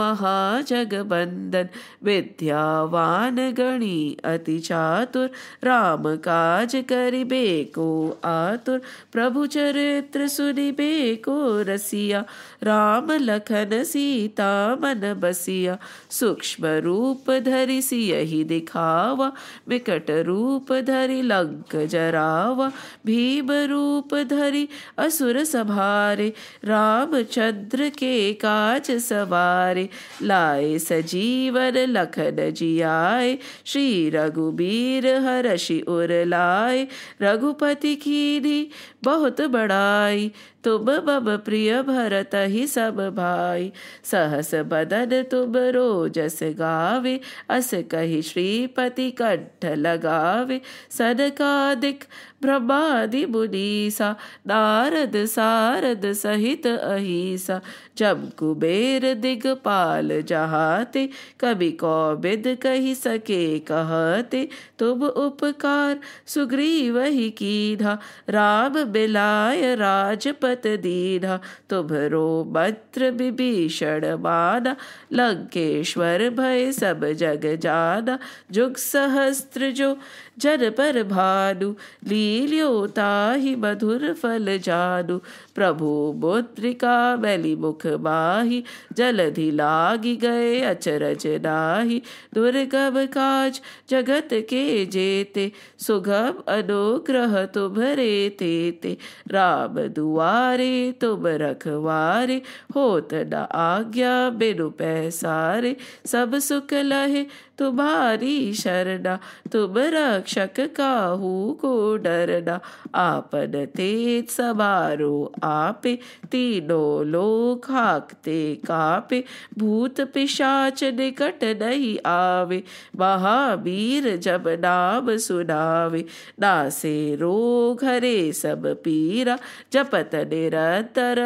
महाजगबंदन विद्यावान गणी अति चातुर राम काज करिबे को आतुर प्रभु चरित्र सुनिबे को रसिया राम लखन सीता मन बसिया सूक्ष्म रूप धरि सियहि दिखावा विकट रूप धरि लंक जरावा भीम रूप धरि असुर संहारे रामचंद्र के काज सवारे लाए सजीवन लखन जियाए श्री रघुबीर हरषि उर लाए रघुपति कीन्ही बहुत बड़ाई तुम मम प्रिय भरत ही सब भाई सहस बदन तुम रोजस गावे अस कहि श्रीपति कंठ लगावे सनकादिक ब्रह्मादि मुनीसा नारद सारद सहित अहिसा जम कुबेर दिगपाल जहाते कवि कौबिद कहि सके कहते तुम उपकार सुग्रीव ही कीन्हा राम मिलाय राजपत दीन्हा तुम्हरो मंत्र विभीषण माना लंकेश्वर भय सब जग जाना जुग सहस्त्र जो जन पर भानु लील्यो ताहि मधुर फल जानु प्रभु मुद्रिका मैली मुख माहि जलधि लागी गए अचरज नाही दुर्गम काज जगत के जेते सुगम अनुग्रह तुम्हरे तेते राम दुआरे तुम रखवारे होत न आज्ञा बिनु पैसारे सब सुख लहे तुम्हारी शरणा तुम रक्षक काहू को डरना आपन तेज समारो आपे तीनों लोक हाकते कापे भूत पिशाच निकट नहीं आवे महावीर जब नाम सुनावे नासे रोग हरे सब पीरा जपत निरंतर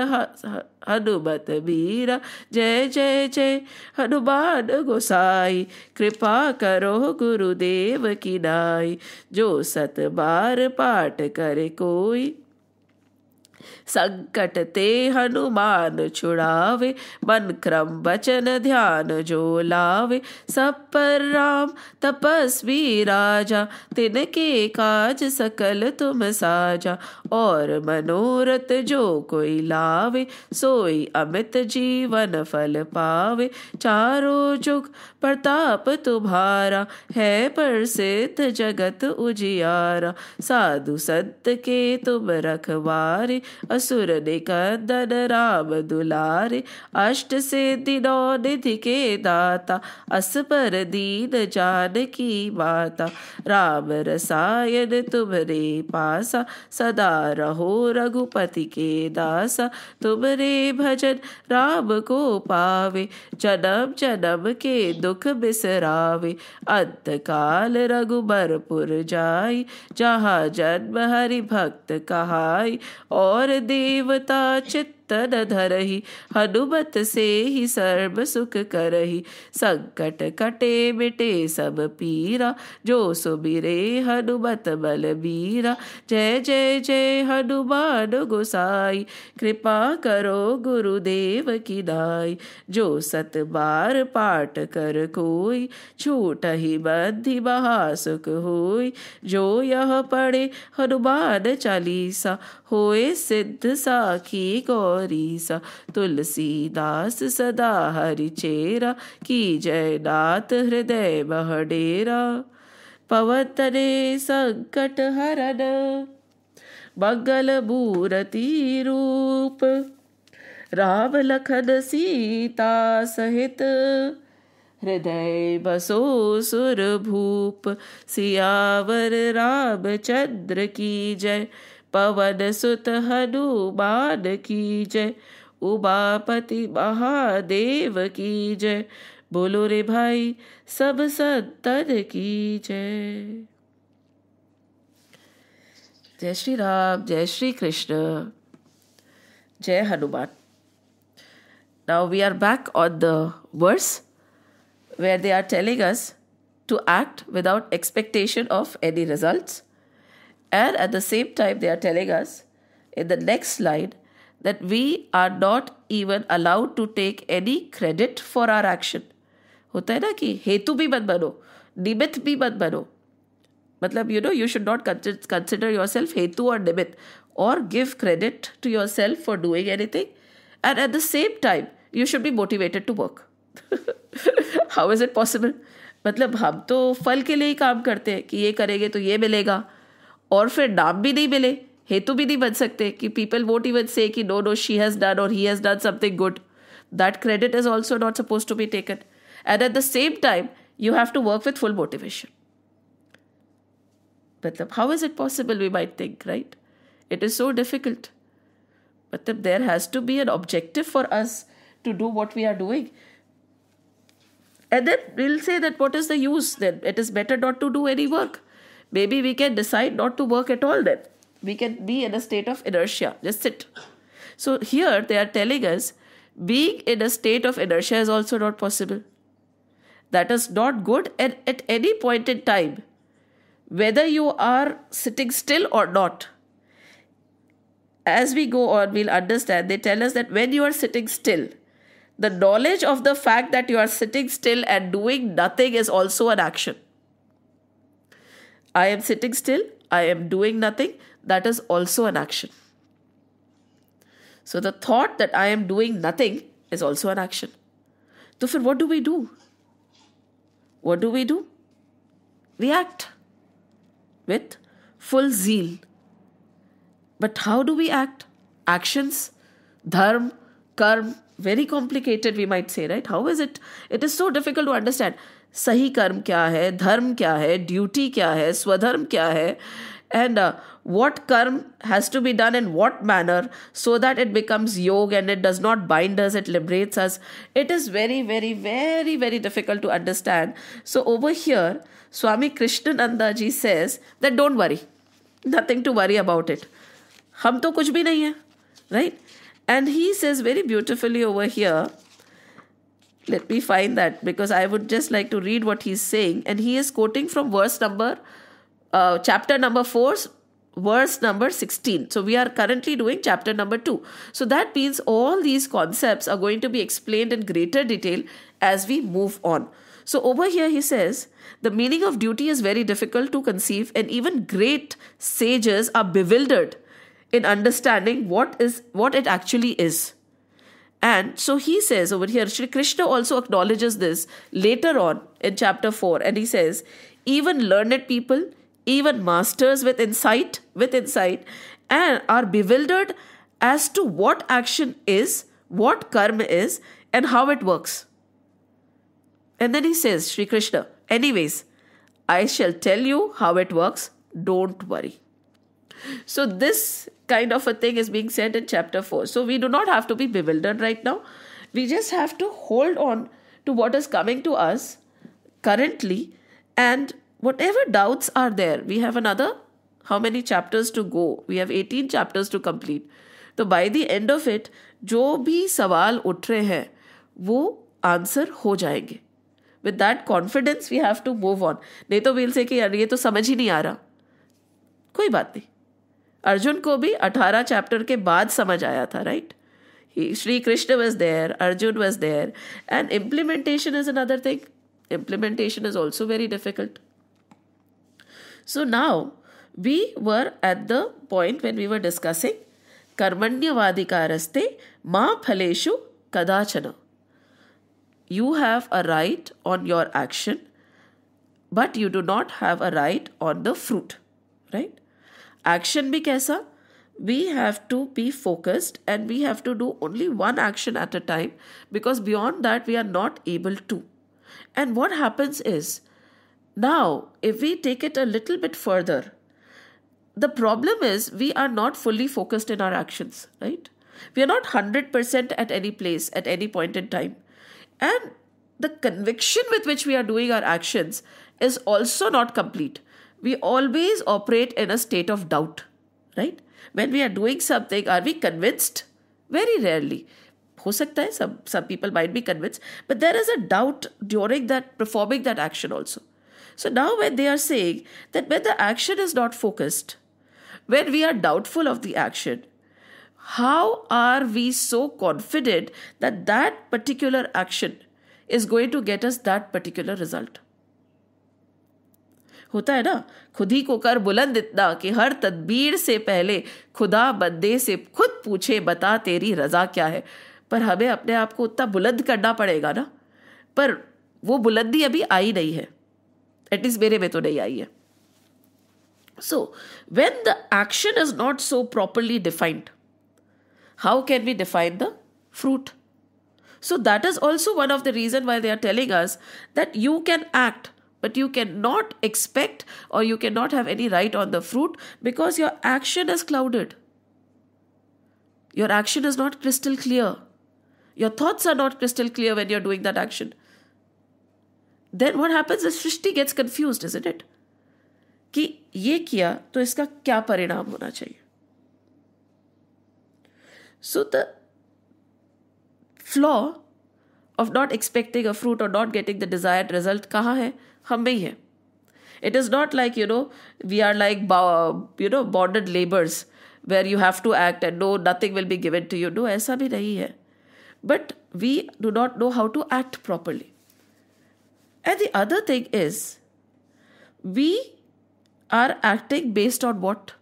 हनुमत वीरा जय जय जय हनुमान गोसाई कृपा करो गुरुदेव की नाई जो सत बार पाठ करे कोई संकट ते हनुमान छुड़ावे मन क्रम वचन ध्यान जो लावे सब पर राम तपस्वी राजा तिनके काज सकल तुम साजा और मनोरथ जो कोई लावे सोई अमित जीवन फल पावे चारों जुग प्रताप तुम्हारा है प्रसिद्ध जगत उजियारा साधु संत के तुम रखवारे असुर निकंदन राम दुलारे अष्ट सिद्धि नौ निधि के दाता अस पर दीन जानकी माता राम रसायन तुम्हरे पासा सदा रहो रघुपति के दासा तुम्हरे भजन राम को पावे जन्म जन्म के दुख बिसरावे अंत काल रघुबरपुर जाई जहाँ जन्म हरि भक्त कहाई और देवता चित्तन धरहि हनुमत से ही सर्व सुख करहि संकट कटे मिटे सब पीरा जो सुमिरे हनुमत बलबीरा जय जय जय हनुमान गोसाई कृपा करो गुरुदेव की नाई जो सत बार पाठ कर कोई छूट ही बद्धि महासुख होई जो यह पढ़े हनुमान चालीसा होए सिद्ध साखी गौरीसा तुलसीदास सदा हरि चेरा की जय नाथ हृदय महडेरा पवन तने संकट हरन मंगल मूर्ति रूप राम लखन सीता सहित हृदय बसो सुर भूप सियावर रामचंद्र की जय पवन सुत हनुमान की जय उमापति महादेव की जय बोलो रे भाई सब संतन की जय। जय श्री राम, जय श्री कृष्ण, जय Hanuman. Now we are back on the verse where they are telling us to act without expectation of any results. And at the same time, they are telling us in the next slide that we are not even allowed to take any credit for our action. होता है ना कि हेतु भी मत बनो, निमित्त भी मत बनो. मतलब you should not consider yourself hetu or nimitt or give credit to yourself for doing anything. And at the same time, you should be motivated to work. How is it possible? मतलब हम तो फल के लिए ही काम करते हैं कि ये करेंगे तो ये मिलेगा, और फिर नाम भी नहीं मिले, हेतु भी नहीं बन सकते कि people won't even say कि no, she has done or he has done something good. That credit is also not supposed to be taken. And at the same time, you have to work with full motivation. But how is it possible, we might think, right? It is so difficult. But there has to be an objective for us to do what we are doing. And then we'll say that what is the use then? It is better not to do any work. Maybe we can decide not to work at all then. We can be in a state of inertia. Just sit. So here they are telling us being in a state of inertia is also not possible. That is not good. And at any point in time, whether you are sitting still or not, as we go on, we'll understand. They tell us that when you are sitting still, the knowledge of the fact that you are sitting still and doing nothing is also an action. I am sitting still, I am doing nothing, that is also an action. So the thought that I am doing nothing is also an action. So then what do we do? What do we do? We act with full zeal. But how do we act? Actions, dharma, karma, very complicated we might say, right? How is it? It is so difficult to understand. Sahi karma kya hai, dharma kya hai, duty kya hai, swadharma kya hai, and what karma has to be done in what manner so that it becomes yoga and it does not bind us, it liberates us. It is very, very, very, very difficult to understand. So over here, Swami Krishnananda ji says that don't worry. Nothing to worry about it. हम तो कुछ भी नहीं है, right? And he says very beautifully over here, let me find that because I would just like to read what he's saying. And he is quoting from chapter number 4, verse number 16. So we are currently doing chapter number 2. So that means all these concepts are going to be explained in greater detail as we move on. So over here he says, the meaning of duty is very difficult to conceive, and even great sages are bewildered in understanding what it actually is. And so he says over here, Shri Krishna also acknowledges this later on in chapter 4. And he says, even learned people, even masters with insight, and are bewildered as to what action is, what karma is, and how it works. And then he says, Shri Krishna, anyways, I shall tell you how it works. Don't worry. So this kind of a thing is being said in chapter 4. So we do not have to be bewildered right now. We just have to hold on to what is coming to us currently, and whatever doubts are there, we have another, how many chapters to go? We have 18 chapters to complete. So by the end of it, जो भी सवाल उठ रहे हैं, वो answer हो जाएंगे. With that confidence, we have to move on. नहीं तो we'll say कि यार ये तो समझ ही नहीं आ रहा. कोई बात नहीं. अर्जुन को भी 18 चैप्टर के बाद समझ आया था, right? Shri Krishna was there, Arjun was there, and implementation is another thing. Implementation is also very difficult. So now we were at the point when we were discussing karmanyavadikaraste ma phaleshu kadachana. You have a right on your action, but you do not have a right on the fruit, right? Action bhi kaisa? We have to be focused and we have to do only one action at a time, because beyond that we are not able to. And what happens is, now if we take it a little bit further, the problem is we are not fully focused in our actions, right? We are not 100% at any place at any point in time. And the conviction with which we are doing our actions is also not complete. We always operate in a state of doubt, right? When we are doing something, are we convinced? Very rarely. हो सकता है, some people might be convinced, but there is a doubt during that performing that action also. So now when they are saying that when the action is not focused, when we are doubtful of the action, how are we so confident that that particular action is going to get us that particular result? होता है ना, खुद ही को कर बुलंद इतना कि हर तदबीर से पहले खुदा बंदे से खुद पूछे बता तेरी रजा क्या है. पर हमें अपने आप को उतना बुलंद करना पड़ेगा ना, पर वो बुलंदी अभी आई नहीं है, एटलीस्ट मेरे में तो नहीं आई है. So, when the action is not so properly defined, how can we define the fruit? So that is also one of the reasons why they are telling us that you can act, but you cannot expect or you cannot have any right on the fruit because your action is clouded. Your action is not crystal clear. Your thoughts are not crystal clear when you're doing that action. Then what happens is Shrishti gets confused, isn't it? कि ये किया तो इसका क्या परिणाम होना चाहिए. So the flaw of not expecting a fruit or not getting the desired result कहाँ है? हम में ही है. It is not like, we are like, bonded laborers where you have to act and no, nothing will be given to you. No, ऐसा भी नहीं है. But we do not know how to act properly. And the other thing is, we are acting based on what?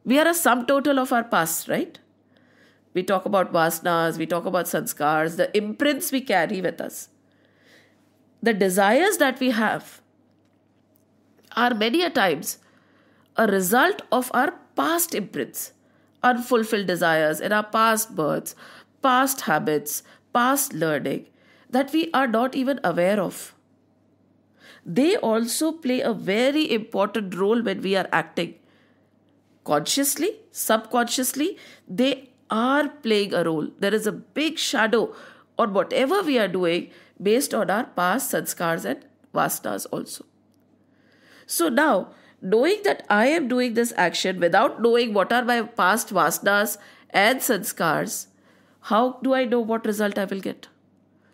We are a sum total of our past, right? We talk about vasanas, we talk about sanskars, the imprints we carry with us. The desires that we have are many a times a result of our past imprints, unfulfilled desires in our past births, past habits, past learning that we are not even aware of. They also play a very important role when we are acting. Consciously, subconsciously, they are playing a role. There is a big shadow on whatever we are doing based on our past sanskars and vasanas also. So now, knowing that I am doing this action without knowing what are my past vasanas and sanskars, how do I know what result I will get?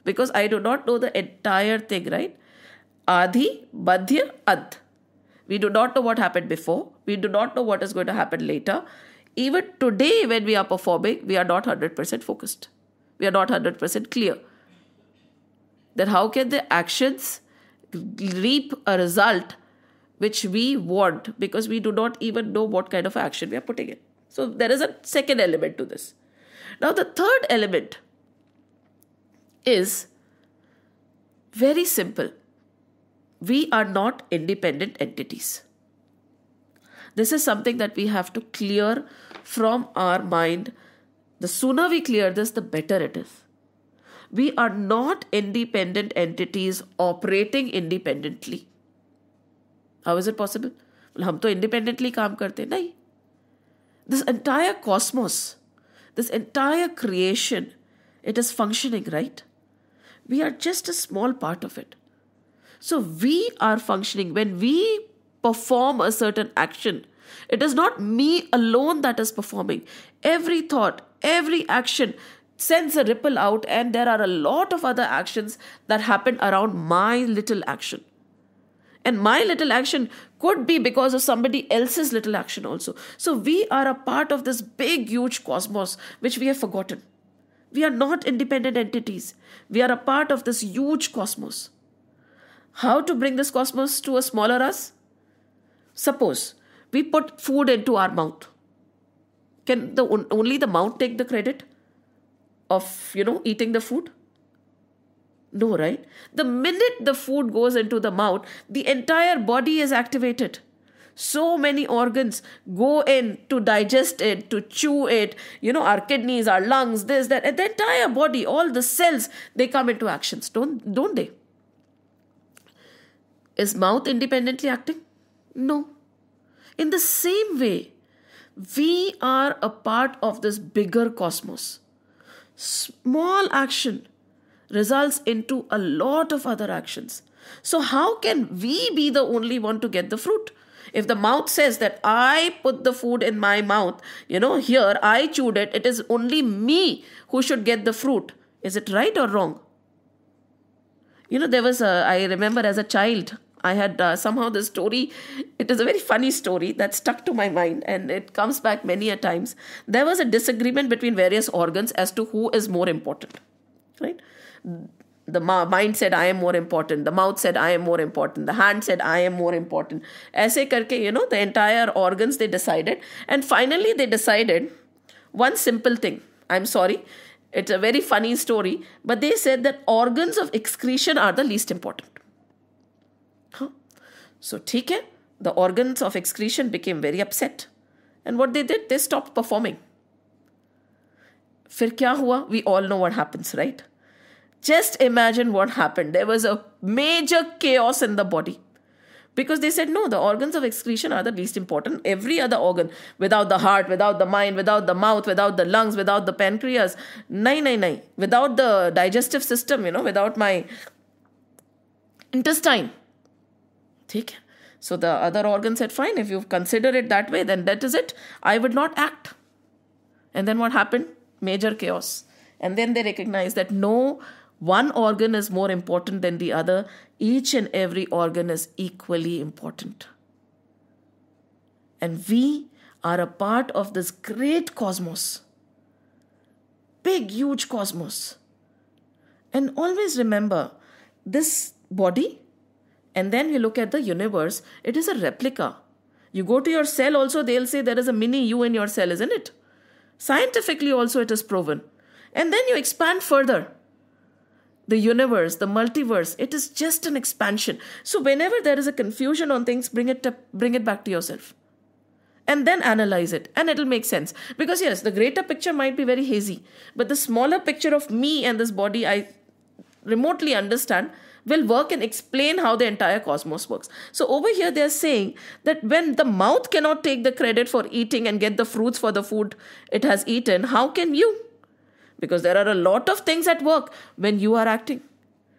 Because I do not know the entire thing, right? Adhi, Madhya, Ant. We do not know what happened before. We do not know what is going to happen later. Even today when we are performing, we are not 100% focused. We are not 100% clear. Then how can the actions reap a result which we want, because we do not even know what kind of action we are putting in? So there is a second element to this. Now the third element is very simple. We are not independent entities. This is something that we have to clear from our mind. The sooner we clear this, the better it is. We are not independent entities operating independently. How is it possible? Well, हम तो independently काम करते नहीं. This entire cosmos, this entire creation, it is functioning, right? We are just a small part of it. So we are functioning. When we perform a certain action, it is not me alone that is performing. Every thought, every action sends a ripple out, and there are a lot of other actions that happen around my little action. And my little action could be because of somebody else's little action also. So we are a part of this big, huge cosmos which we have forgotten. We are not independent entities. We are a part of this huge cosmos. How to bring this cosmos to a smaller us? Suppose we put food into our mouth. Can only the mouth take the credit of, eating the food? No, right? The minute the food goes into the mouth, the entire body is activated. So many organs go in to digest it, to chew it. Our kidneys, our lungs, this, that, and the entire body, all the cells, they come into actions, don't they? Is mouth independently acting? No. In the same way, we are a part of this bigger cosmos. Small action results into a lot of other actions. So how can we be the only one to get the fruit? If the mouth says that I put the food in my mouth, here I chewed it, it is only me who should get the fruit. Is it right or wrong? I remember as a child, I had somehow the story, it is a very funny story that stuck to my mind and it comes back many a times. There was a disagreement between various organs as to who is more important, right? The mind said, I am more important. The mouth said, I am more important. The hand said, I am more important. Aise karke, the entire organs, they decided. And finally, they decided one simple thing. I'm sorry. It's a very funny story. But they said that organs of excretion are the least important. So, theek hai, the organs of excretion became very upset. And what they did, they stopped performing. Fir kya hua? We all know what happens, right? Just imagine what happened. There was a major chaos in the body. Because they said, no, the organs of excretion are the least important. Every other organ, without the heart, without the mind, without the mouth, without the lungs, without the pancreas, nahi. Without the digestive system, without my intestine. Okay. So the other organ said, fine, if you consider it that way, then that is it. I would not act. And then what happened? Major chaos. And then they recognized that no one organ is more important than the other. Each and every organ is equally important. And we are a part of this great cosmos. Big, huge cosmos. And always remember, this body, and then you look at the universe, it is a replica. You go to your cell also, they'll say there is a mini you in your cell, isn't it? Scientifically also it is proven. And then you expand further. The universe, the multiverse, it is just an expansion. So whenever there is a confusion on things, bring it back to yourself. And then analyze it. And it'll make sense. Because yes, the greater picture might be very hazy. But the smaller picture of me and this body, I remotely understand, will work and explain how the entire cosmos works. So over here they are saying that when the mouth cannot take the credit for eating and get the fruits for the food it has eaten, how can you? Because there are a lot of things at work when you are acting.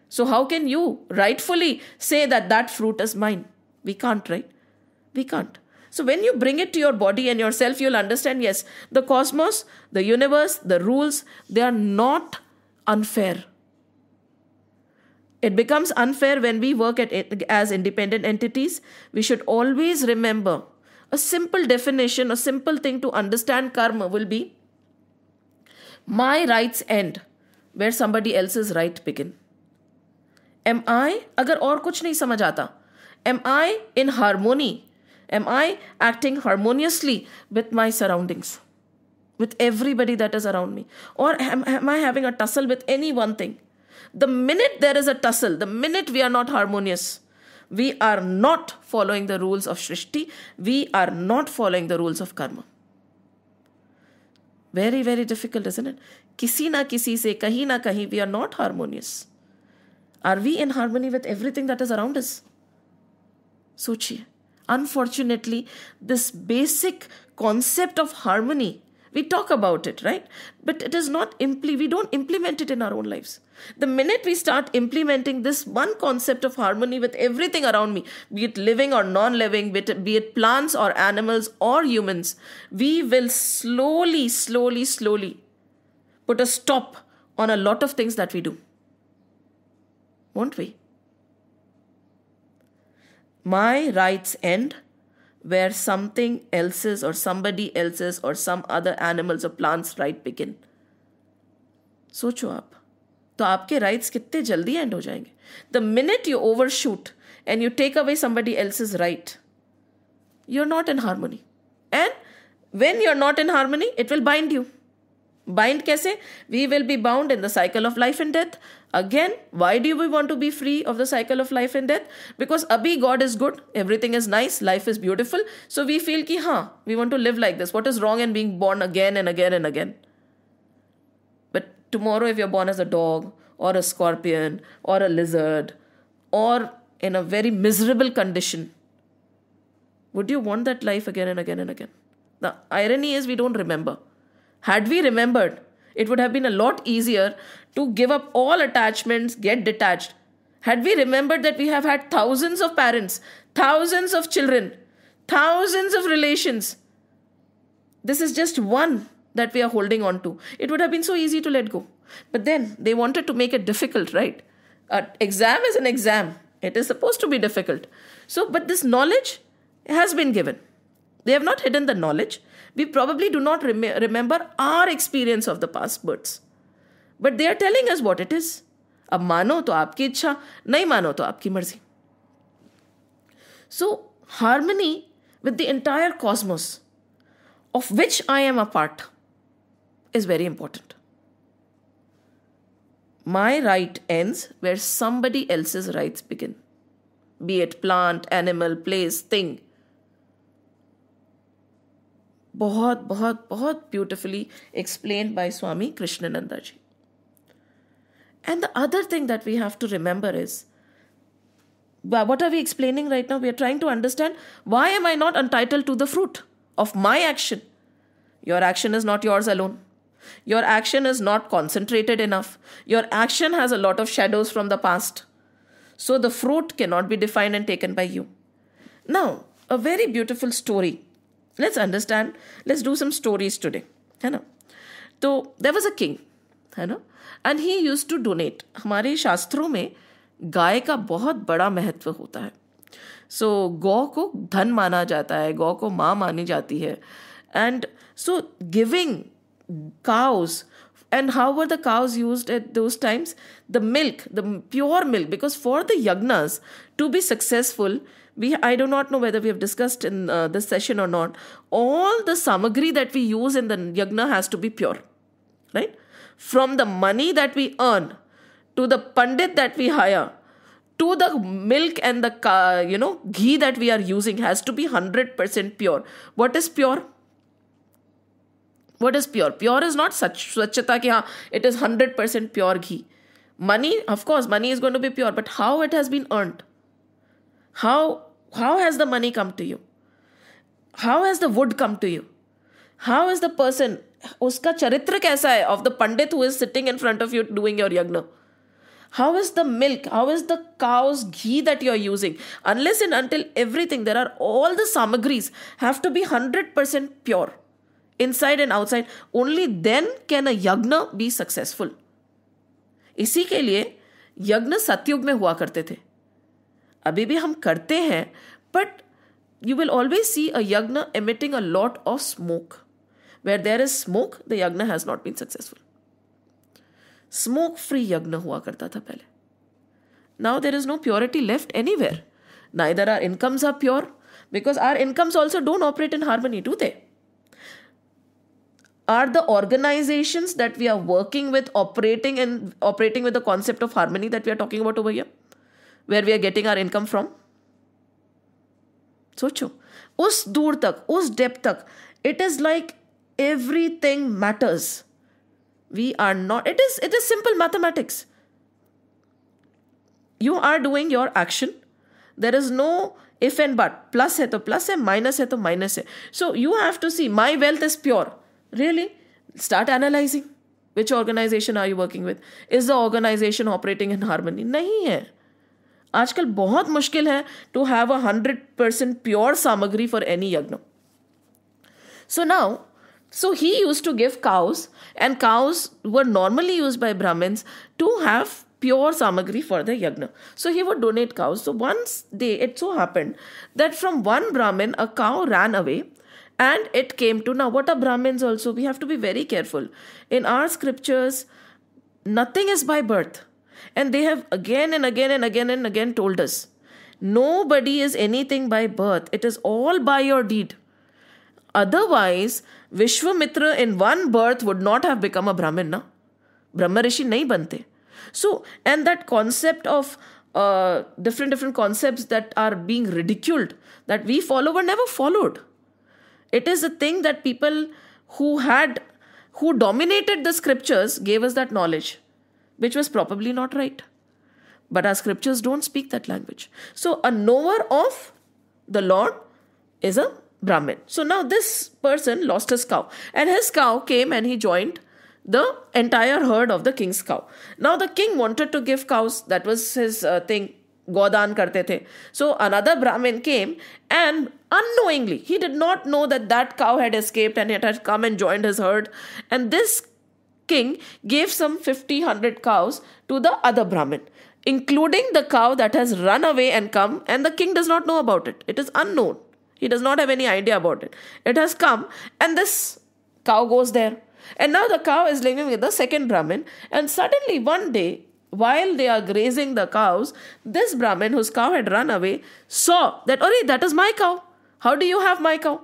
So how can you rightfully say that that fruit is mine? We can't, right? We can't. So when you bring it to your body and yourself, you'll understand, yes, the cosmos, the universe, the rules, they are not unfair. It becomes unfair when we work as independent entities. We should always remember a simple definition, a simple thing to understand karma will be, my rights end where somebody else's right begin. Am I, agar aur kuch nahi samajh aata, am I in harmony? Am I acting harmoniously with my surroundings? With everybody that is around me? Or am I having a tussle with any one thing? The minute there is a tussle, the minute we are not harmonious, we are not following the rules of Shrishti, we are not following the rules of karma. Very, very difficult, isn't it? Kisi na kisi se, kahin na kahin, we are not harmonious. Are we in harmony with everything that is around us? Sochiye. Unfortunately, this basic concept of harmony, we talk about it, right? But it is not we don't implement it in our own lives. The minute we start implementing this one concept of harmony with everything around me, be it living or non-living, be it plants or animals or humans, we will slowly put a stop on a lot of things that we do. Won't we? My rights end where something else's or somebody else's or some other animals or plants right begin. सोचो आप, तो आपके rights कितने जल्दी end हो जाएंगे. The minute you overshoot and you take away somebody else's right, you're not in harmony. And when you're not in harmony, it will bind you. Bind kaise? We will be bound in the cycle of life and death. Again, why do we want to be free of the cycle of life and death? Because abhi God is good, everything is nice, life is beautiful. So we feel ki we want to live like this. What is wrong in being born again and again and again? But tomorrow if you're born as a dog or a scorpion or a lizard or in a very miserable condition, would you want that life again and again and again? The irony is we don't remember. Had we remembered, it would have been a lot easier to give up all attachments, get detached. Had we remembered that we have had thousands of parents, thousands of children, thousands of relations, this is just one that we are holding on to. It would have been so easy to let go. But then they wanted to make it difficult, right? An exam is an exam. It is supposed to be difficult. So, but this knowledge has been given. They have not hidden the knowledge. We probably do not remember our experience of the past births. But they are telling us what it is. अब मानो तो आपकी इच्छा, नहीं मानो तो आपकी मर्जी. So, harmony with the entire cosmos, of which I am a part, is very important. My right ends where somebody else's rights begin. Be it plant, animal, place, thing. बहुत बहुत बहुत beautifully explained by Swami Krishnananda ji. And the other thing that we have to remember is, what are we explaining right now? We are trying to understand, why am I not entitled to the fruit of my action? Your action is not yours alone. Your action is not concentrated enough. Your action has a lot of shadows from the past. So the fruit cannot be defined and taken by you. Now, a very beautiful story. Let's understand. Let's do some stories today. So there was a king. And he used to donate. हमारे शास्त्रों में गाय का बहुत बड़ा महत्व होता है. So गौ को धन माना जाता है, गौ को माँ मानी जाती है. And so giving cows, and how were the cows used at those times? The milk, the pure milk, because for the yagnas to be successful, I do not know whether we have discussed in this session or not, all the samagri that we use in the yagna has to be pure, right? From the money that we earn, to the pandit that we hire, to the milk and the ghee that we are using has to be 100% pure. What is pure? What is pure? Pure is not swachhata ki it is 100% pure ghee. Money, of course, money is going to be pure, but how it has been earned? How has the money come to you? How has the wood come to you? How is the person, uska charitra kaisa hai of the pandit who is sitting in front of you doing your yagna? How is the milk? How is the cow's ghee that you are using? Unless and until everything, there are all the samagris have to be 100% pure, inside and outside. Only then can a yagna be successful. इसी के लिए यज्ञ सतयुग में हुआ करते थे. अभी भी हम करते हैं, but you will always see a yagna emitting a lot of smoke. Where there is smoke, the yagna has not been successful. Smoke free yagna हुआ करता था पहले. Now there is no purity left anywhere. Neither our incomes are pure, because our incomes also don't operate in harmony, do they? Are the organizations that we are working with operating with the concept of harmony that we are talking about over here? Where we are getting our income from? सोचो, उस दूर तक, उस depth तक, it is like everything matters. We are not, it is simple mathematics. You are doing your action. There is no if and but. Plus hai to plus hai, minus hai to minus hai. So you have to see, my wealth is pure. Really? Start analyzing. Which organization are you working with? Is the organization operating in harmony? नहीं है. आजकल बहुत मुश्किल है to have 100% pure samagri for any yagna. So he used to give cows, and cows were normally used by Brahmins to have pure samagri for the yagna. So he would donate cows. So once it so happened that from one Brahmin, a cow ran away, and it came to, now what are Brahmins also? We have to be very careful. In our scriptures, nothing is by birth. And they have again and again and again and again told us, nobody is anything by birth. It is all by your deed. Otherwise, Vishwamitra in one birth would not have become a Brahmin, na? Brahma Rishi nahi bante. So, and that concept of different concepts that are being ridiculed, that we follow, were never followed. It is a thing that people who dominated the scriptures gave us that knowledge, which was probably not right. But our scriptures don't speak that language. So a knower of the Lord is a Brahmin. So now this person lost his cow, and his cow came and he joined the entire herd of the king's cow. Now the king wanted to give cows. That was his thing. Godan karte the. So another Brahmin came, and unknowingly, he did not know that cow had escaped and it had come and joined his herd. And this king gave some 50-100 cows to the other Brahmin. including the cow that has run away and come, and the king does not know about it. It is unknown. He does not have any idea about it. It has come, and this cow goes there. And now the cow is living with the second Brahmin, and suddenly one day, while they are grazing the cows, this Brahmin whose cow had run away saw that, "Arey, that is my cow. How do you have my cow?"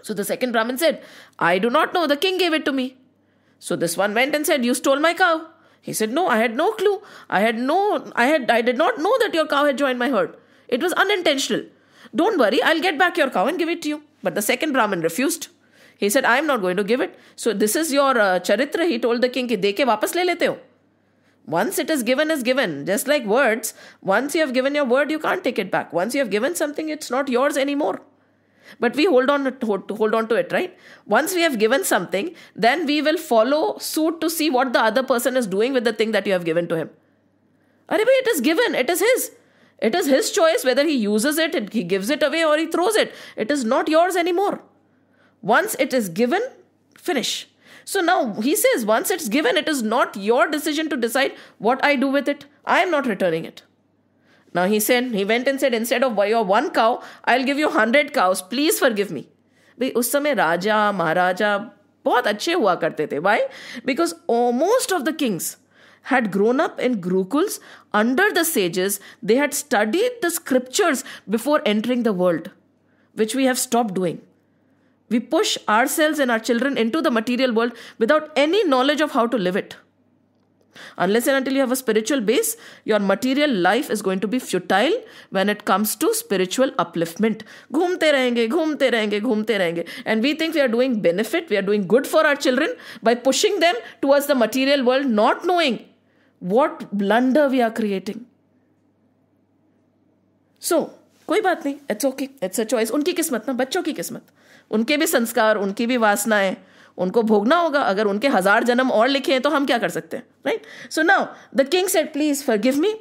So the second Brahmin said, "I do not know. The king gave it to me." So this one went and said, "You stole my cow." He said, "No, I had no clue. I did not know that your cow had joined my herd. It was unintentional. Don't worry, I'll get back your cow and give it to you." But the second Brahmin refused. He said, "I am not going to give it. So this is your charitra." He told the king, "Ki deke wapas le lete ho." Once it is given. Just like words, once you have given your word, you can't take it back. Once you have given something, it's not yours anymore. But we hold on to it, right? Once we have given something, then we will follow suit to see what the other person is doing with the thing that you have given to him. It is given. It is his. It is his choice whether he uses it, he gives it away, or he throws it. It is not yours anymore. Once it is given, finish. So now he says, once it's given, it is not your decision to decide what I do with it. I am not returning it. Now he went and said, "Instead of your one cow, I'll give you 100 cows. Please forgive me." भाई उस समय राजा महाराजा बहुत अच्छे हुआ करते थे. Why? Because most of the kings had grown up in gurukuls under the sages. They had studied the scriptures before entering the world, which we have stopped doing. We push ourselves and our children into the material world without any knowledge of how to live it. Unless and until you have a spiritual base, your material life is going to be futile when it comes to spiritual upliftment. घूमते रहेंगे. And we think we are doing benefit, we are doing good for our children by pushing them towards the material world, not knowing what blunder we are creating. So, कोई बात नहीं, it's okay, it's a choice. उनकी किस्मत ना, बच्चों की किस्मत. उनके भी संस्कार, उनकी भी वासनाएं, उनको भोगना होगा. अगर उनके 1000 जन्म और लिखे हैं तो हम क्या कर सकते हैं, right? So now the king said, "Please forgive me.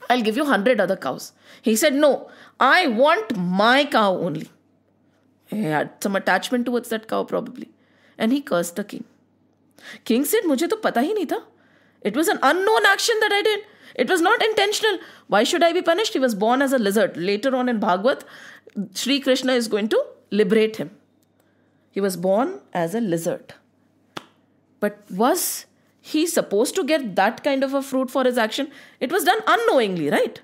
I'll give you 100 other cows." He said, "No, I want my cow only." He had some attachment towards that cow probably, and he cursed the king. King said, "मुझे तो पता ही नहीं था. It was an unknown action that I did. It was not intentional. Why should I be punished?" He was born as a lizard. Later on in Bhagavad, Sri Krishna is going to liberate him. He was born as a lizard. But was he supposed to get that kind of a fruit for his action? It was done unknowingly, right?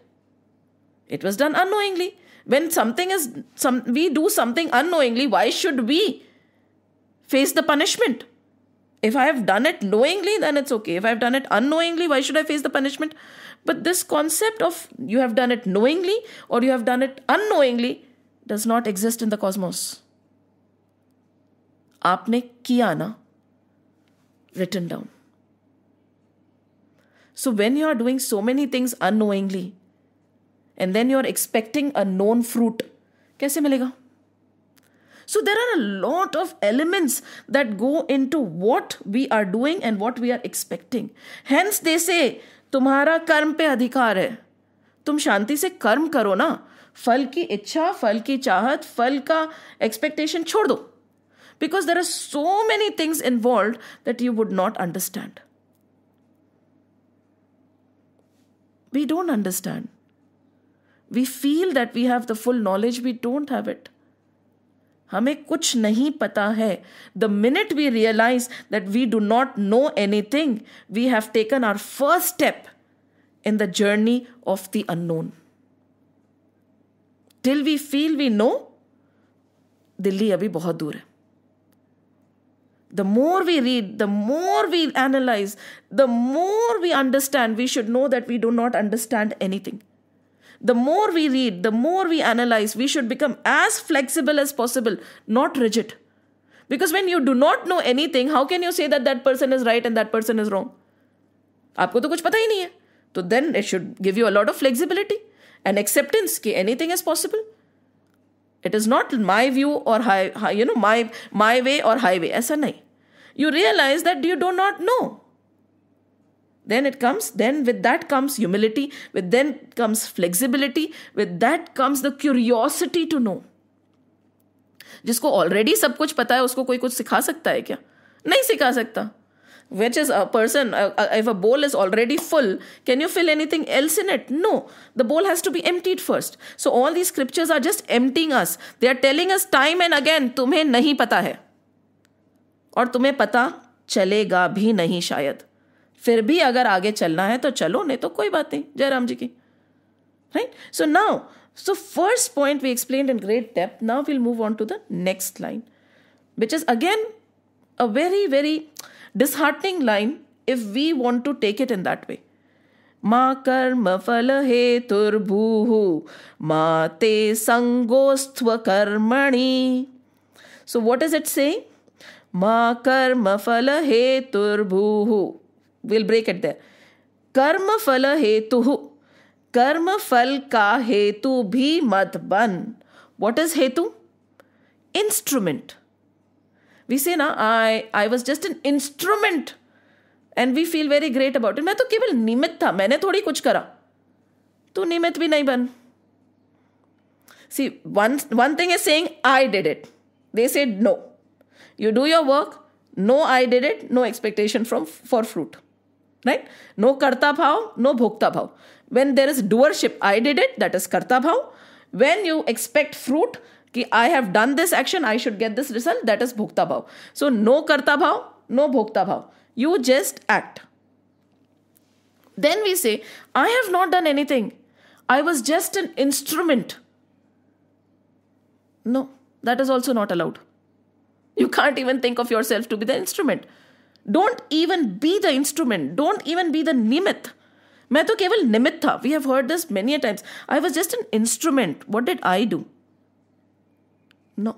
It was done unknowingly. When we do something unknowingly, why should we face the punishment? If I have done it knowingly, then it's okay. If I have done it unknowingly, why should I face the punishment? But this concept of you have done it knowingly or you have done it unknowingly does not exist in the cosmos. आपने किया ना, written down. So when you are doing so many things unknowingly and then you are expecting a known fruit, कैसे मिलेगा? So there are a lot of elements that go into what we are doing and what we are expecting. Hence they say, तुम्हारा कर्म पे अधिकार है. तुम शांति से कर्म करो ना. फल की इच्छा, फल की चाहत, फल का expectation छोड़ दो. Because there are so many things involved that you would not understand. We don't understand. We feel that we have the full knowledge. We don't have it. हमें कुछ नहीं पता है. The minute we realize that we do not know anything, we have taken our first step in the journey of the unknown. Till we feel we know, Delhi अभी बहुत दूर है. The more we read, the more we analyze, the more we understand, we should know that we do not understand anything. The more we read, the more we analyze, we should become as flexible as possible, not rigid. Because when you do not know anything, how can you say that that person is right and that person is wrong? आपको तो कुछ पता ही नहीं है. So then it should give you a lot of flexibility and acceptance कि anything is possible. It is not my view or my way or highway. ऐसा नहीं. You realize that you do not know. Then with that comes humility, with then comes flexibility, with that comes the curiosity to know. जिसको already सब कुछ पता है, उसको कोई कुछ सिखा सकता है क्या? नहीं सिखा सकता. which is a person, if a bowl is already full, can you fill anything else in it? No. The bowl has to be emptied first. So all these scriptures are just emptying us. They are telling us time and again, तुम्हें नहीं पता है और तुम्हें पता चलेगा भी नहीं शायद. फिर भी अगर आगे चलना है तो चलो, नहीं तो कोई बात नहीं. जय राम जी की. Right? So now, first point we explained in great depth. Now we'll move on to the next line, which is again a very, very disheartening line if we want to take it in that way. Ma karma phala heturbuhu ma te sangostva karmani. So what is it saying? Ma karma phala heturbuhu. We'll break it there. Karma phala hetuhu. कर्म फल का हेतु भी मत बन. What is हेतु? Instrument. We say ना, I was just an instrument and we feel very great about it. मैं तो केवल निमित्त था, मैंने थोड़ी कुछ करा. तू निमित्त भी नहीं बन. See, one thing is saying I did it. They said no. You do your work. No, I did it. No expectation for fruit. Right? No karta bhav, no bhokta bhav. When there is doership, I did it, that is karta bhav. When you expect fruit, ki I have done this action, I should get this result, that is bhokta bhav. So no karta bhav, no bhokta bhav. You just act. Then we say, I have not done anything. I was just an instrument. No, that is also not allowed. You can't even think of yourself to be the instrument. Don't even be the instrument. Don't even be the nimit. मैं तो केवल निमित्त था. We have heard this many a times. I was just an instrument. What did I do? No,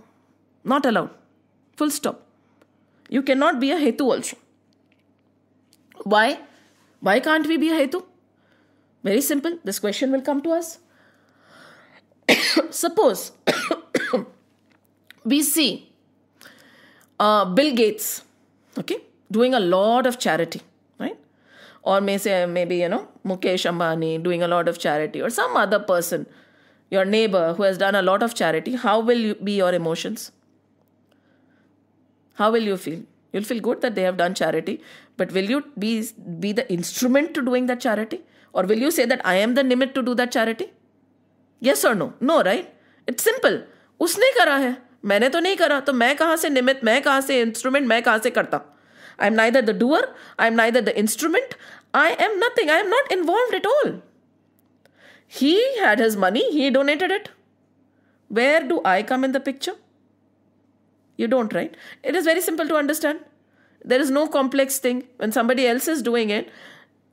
not allowed. Full stop. You cannot be a hetu also. Why? Why can't we be a hetu? Very simple. This question will come to us. Suppose we see Bill Gates, okay, doing a lot of charity, right? Or maybe, Mukesh Ambani doing a lot of charity, or some other person, your neighbor who has done a lot of charity. How will you be your emotions? How will you feel? You'll feel good that they have done charity, but will you be the instrument to doing that charity? Or will you say that I am the nimit to do that charity? Yes or no? No, right? It's simple. उसने करा है, मैंने तो नहीं करा, तो मैं कहाँ से निमित, मैं कहाँ से इंस्ट्रूमेंट, मैं कहाँ से करता? I am neither the doer, I am neither the instrument, I am nothing, I am not involved at all. He had his money, he donated it. Where do I come in the picture? You don't, right? It is very simple to understand. There is no complex thing when somebody else is doing it.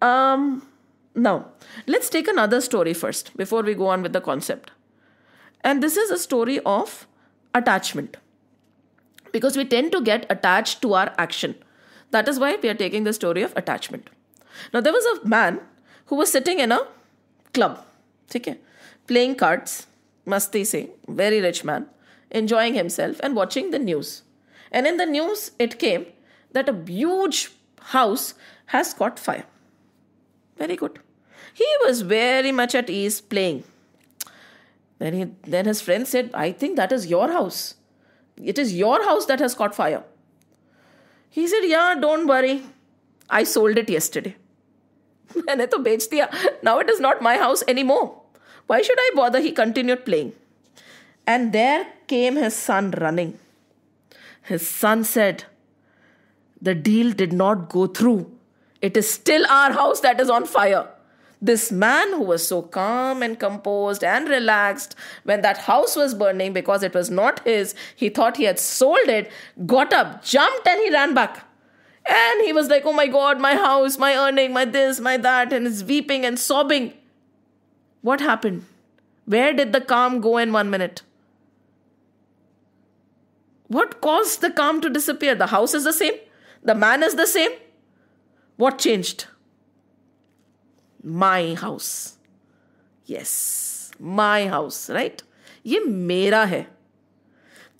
Now, let's take another story first before we go on with the concept. And this is a story of attachment. Because we tend to get attached to our action. That is why we are taking the story of attachment. Now, there was a man who was sitting in a club, okay, playing cards, masti se, very rich man, enjoying himself and watching the news. And in the news, it came that a huge house has caught fire. Very good. He was very much at ease playing. Then his friend said, I think that is your house. It is your house that has caught fire. He said, yeah, don't worry. I sold it yesterday. मैंने तो बेच दिया. Now it is not my house anymore. Why should I bother? He continued playing. And there came his son running. His son said, the deal did not go through. It is still our house that is on fire. This man who was so calm and composed and relaxed when that house was burning because it was not his, he thought he had sold it, got up, jumped and he ran back. And he was like, oh my God, my house, my earning, my this, my that, and is weeping and sobbing. What happened? Where did the calm go in 1 minute? What caused the calm to disappear? The house is the same. The man is the same. What changed? My house. Yes, my house, right? ये मेरा है.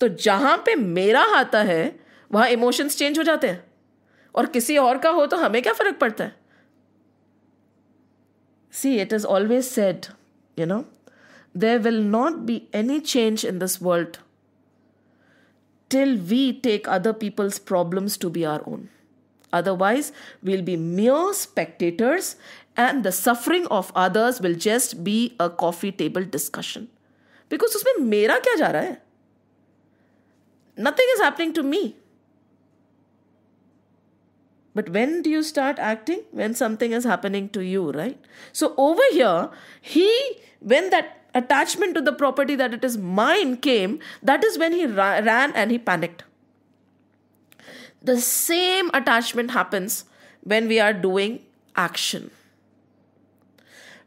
तो जहां पे मेरा आता है वहां इमोशंस चेंज हो जाते हैं और किसी और का हो तो हमें क्या फर्क पड़ता है? See, it is always said, there will not be any change in this world till we take other people's problems to be our own. Otherwise, we'll be mere spectators and the suffering of others will just be a coffee table discussion. Because उसमें मेरा क्या जा रहा है? Nothing is happening to me. But when do you start acting? When something is happening to you, right? So over here, when that attachment to the property that it is mine came, that is when he ran and he panicked. The same attachment happens when we are doing action.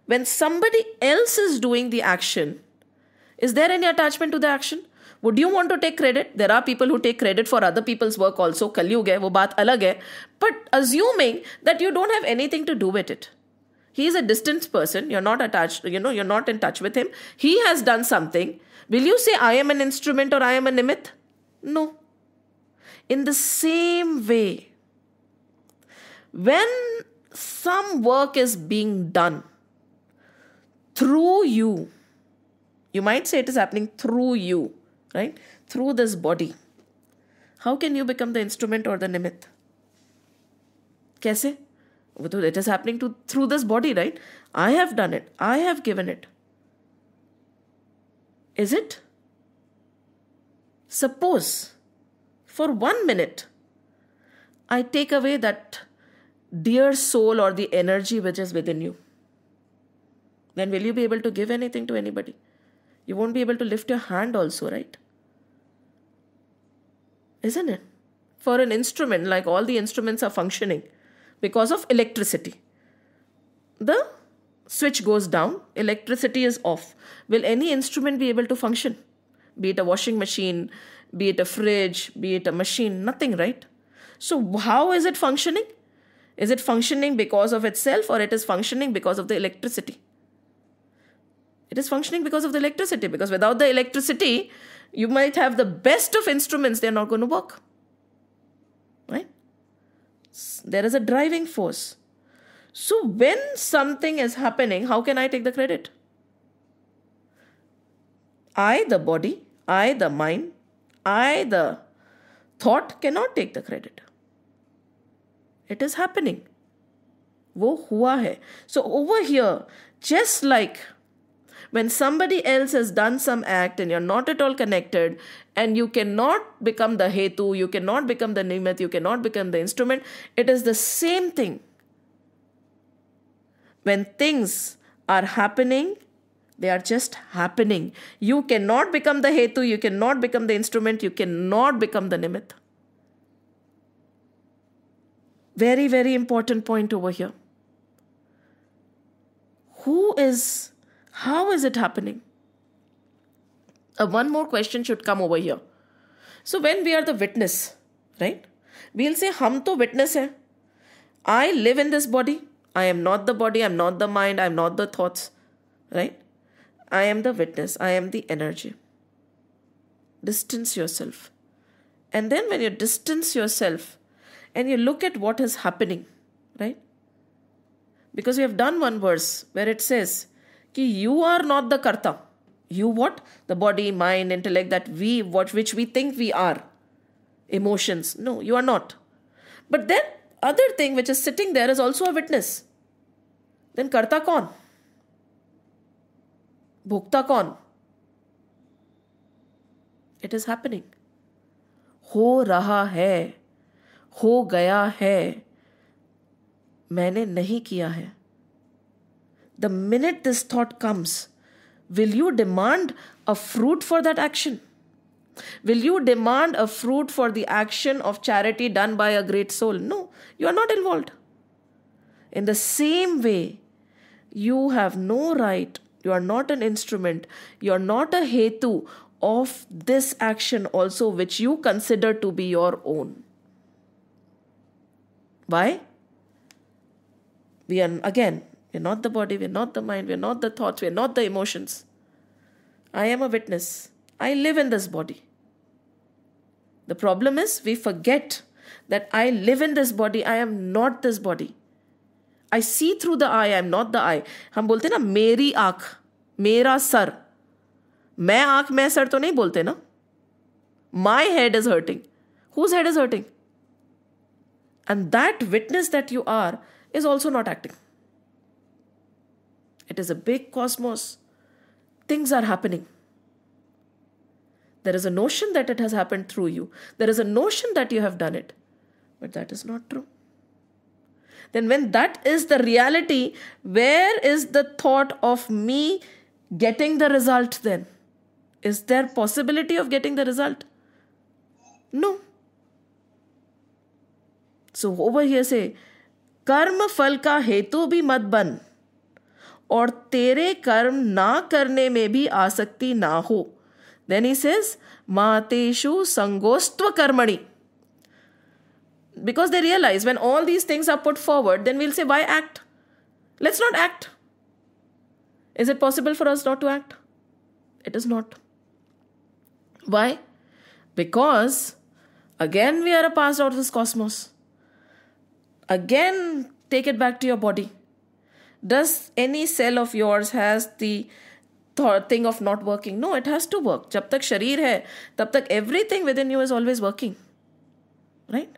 When somebody else is doing the action, is there any attachment to the action? Would you want to take credit? There are people who take credit for other people's work also. Kalyug hai, wo baat alag hai. But assuming that you don't have anything to do with it. He is a distant person. You're not attached, you're not in touch with him. He has done something. Will you say, I am an instrument or I am a nimit? No. In the same way, when some work is being done through you, you might say it is happening through you, right? Through this body. How can you become the instrument or the nimit? Kaise? It is happening through this body, right? I have done it. I have given it. Is it? Suppose, for 1 minute, I take away that dear soul or the energy which is within you. Then will you be able to give anything to anybody? You won't be able to lift your hand also, right? Isn't it? For an instrument, like all the instruments are functioning because of electricity. The switch goes down, electricity is off. Will any instrument be able to function? Be it a washing machine, be it a fridge, be it a machine, nothing, right? So how is it functioning? Is it functioning because of itself or it is functioning because of the electricity? It is functioning because of the electricity, because without the electricity, you might have the best of instruments, they're not going to work. Right? There is a driving force. So when something is happening, how can I take the credit? I, the body, I, the mind, I, the thought, cannot take the credit. It is happening. वो हुआ है. So over here, just like when somebody else has done some act and you're not at all connected and you cannot become the hetu, you cannot become the nimat, you cannot become the instrument, it is the same thing. When things are happening, they are just happening. You cannot become the hetu, you cannot become the instrument, you cannot become the nimat. Very, very important point over here. How is it happening? One more question should come over here. So when we are the witness, right? We'll say, hum to witness hai. I live in this body. I am not the body. I'm not the mind. I'm not the thoughts. Right? I am the witness. I am the energy. Distance yourself. And then when you distance yourself and you look at what is happening, right? Because we have done one verse where it says, कि you are not the karta. You what? The body, mind, intellect, which we think we are. Emotions. No, you are not. But then other thing which is sitting there is also a witness. Then karta kaun? Bhokta kaun? It is happening. हो रहा है. हो गया है. मैंने नहीं किया है. The minute this thought comes, will you demand a fruit for that action? Will you demand a fruit for the action of charity done by a great soul? No, you are not involved. In the same way, you have no right, you are not an instrument, you are not a hetu of this action also which you consider to be your own. Why? We're not the body, we're not the mind, we're not the thoughts, we're not the emotions. I am a witness. I live in this body. The problem is we forget that I live in this body, I am not this body. I see through the eye, I am not the eye. हम बोलते ना मेरी आँख, मेरा sir. मैं आँख, मैं sir तो नहीं बोलते ना. My head is hurting. Whose head is hurting? And that witness that you are is also not acting. It is a big cosmos. Things are happening. There is a notion that it has happened through you. There is a notion that you have done it. But that is not true. Then when that is the reality, where is the thought of me getting the result then? Is there possibility of getting the result? No. So over here say, कर्म फल का हेतु भी मत बन और तेरे कर्म ना करने में भी आसक्ति ना हो. Then he says, Mateshu Sangostva Karmani. Because they realize when all these things are put forward, then we'll say, why act? Let's not act. Is it possible for us not to act? It is not. Why? Because again we are a passed out of this cosmos. Again, take it back to your body. Does any cell of yours has the thing of not working? No, it has to work. Jab tak sharir hai, tab tak everything within you is always working. Right?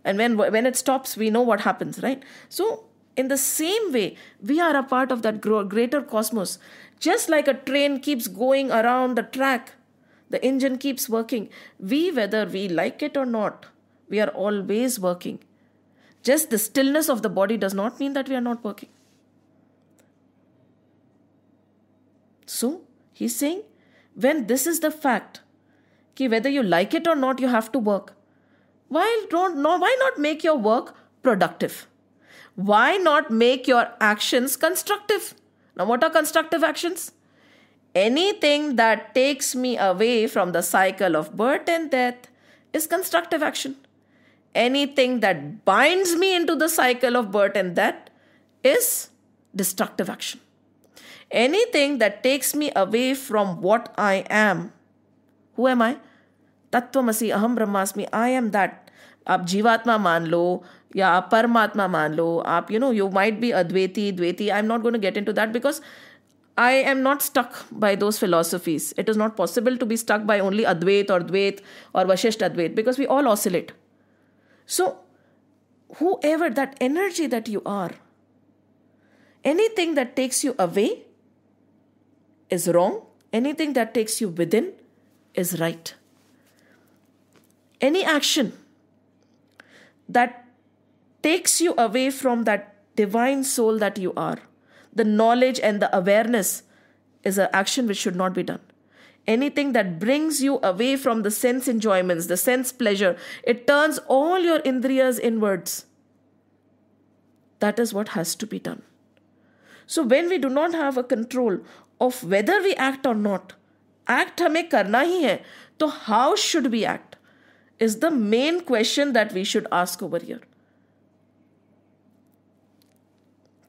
And when it stops, we know what happens, right? So, in the same way, we are a part of that greater cosmos. Just like a train keeps going around the track, the engine keeps working. Whether we like it or not, we are always working. Just the stillness of the body does not mean that we are not working. So, he's saying, when this is the fact, कि whether you like it or not, you have to work. Why not make your work productive? Why not make your actions constructive? Now, what are constructive actions? Anything that takes me away from the cycle of birth and death is constructive action. Anything that binds me into the cycle of birth and death is destructive action. Anything that takes me away from what I am. Who am I? Tattvamasi, Aham Brahmasmi, I am that. आप जीवात्मा मान लो या आप परमात्मा मान लो, आप you might be Advaiti, Dvaiti. I'm not going to get into that because I am not stuck by those philosophies. It is not possible to be stuck by only Advait or Dvait or Vasishtha Advait because we all oscillate. So, whoever that energy that you are, anything that takes you away is wrong. Anything that takes you within is right. Any action that takes you away from that divine soul that you are, the knowledge and the awareness is an action which should not be done. Anything that brings you away from the sense enjoyments, the sense pleasure, it turns all your indriyas inwards. That is what has to be done. So when we do not have a control of whether we act or not, act हमें करना ही है, तो how should we act is the main question that we should ask over here.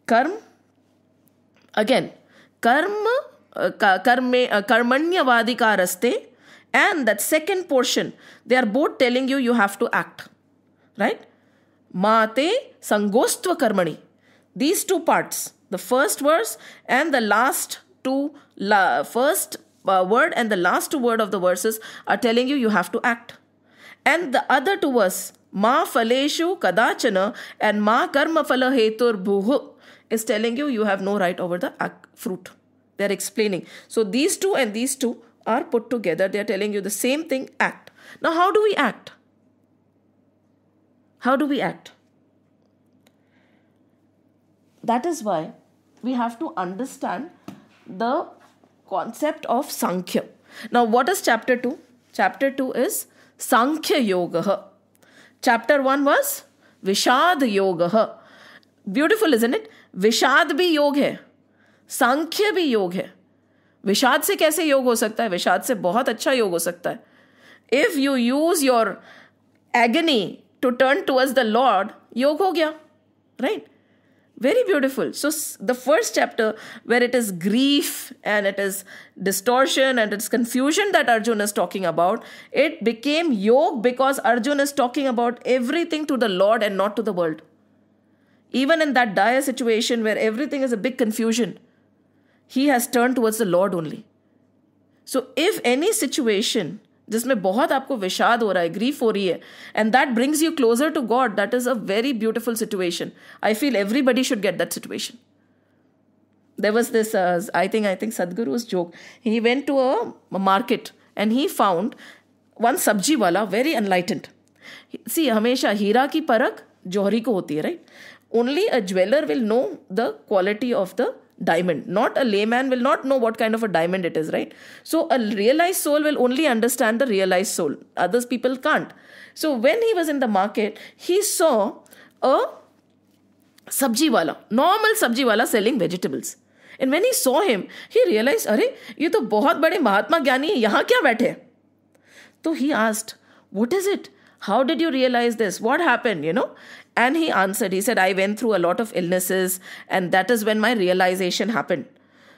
Karma, again, karmanyavadika raste, and that second portion, they are both telling you have to act. Right? Mate sangostva karmani. These two parts, the first verse and the last two, first word and the last two word of the verses are telling you have to act. And the other two verses, ma phaleshu kadachana and ma karma phala hetur bhuhu, is telling you have no right over the fruit. They are explaining. So these two and these two are put together. They are telling you the same thing, act. Now how do we act? How do we act? That is why we have to understand the concept of Sankhya. Now what is chapter 2? Chapter 2 is Sankhya Yoga. Chapter 1 was Vishad Yoga. Beautiful, isn't it? Vishad bhi योग है, सांख्य भी योग है. विषाद से कैसे योग हो सकता है? विषाद से बहुत अच्छा योग हो सकता है. If you use your agony to turn towards the Lord, योग हो गया. Right? Very beautiful. So the first chapter where it is grief and it is distortion and it's confusion that Arjuna is talking about, it became yoga because Arjuna is talking about everything to the Lord and not to the world. Even in that dire situation where everything is a big confusion, he has turned towards the Lord only. So if any situation जिसमें बहुत आपको विषाद हो रहा है, grief हो रही है, and that brings you closer to God, that is a very beautiful situation. I feel everybody should get that situation. There was this, I think Sadhguru's joke. He went to a market and he found one sabji wala very enlightened. See, हमेशा हीरा की परख जौहरी को होती है, right? Only a jeweler will know the quality of the diamond. Not a layman will not know what kind of a diamond it is, right? So a realized soul will only understand the realized soul. Others people can't. So when he was in the market, he saw a sabji wala, normal sabji wala selling vegetables. And when he saw him, he realized, अरे ये तो बहुत बड़े महात्मा ज्ञानी है, यहाँ क्या बैठे? तो he asked, what is it? How did you realize this? What happened, you know? And he answered, he said, I went through a lot of illnesses and that is when my realization happened.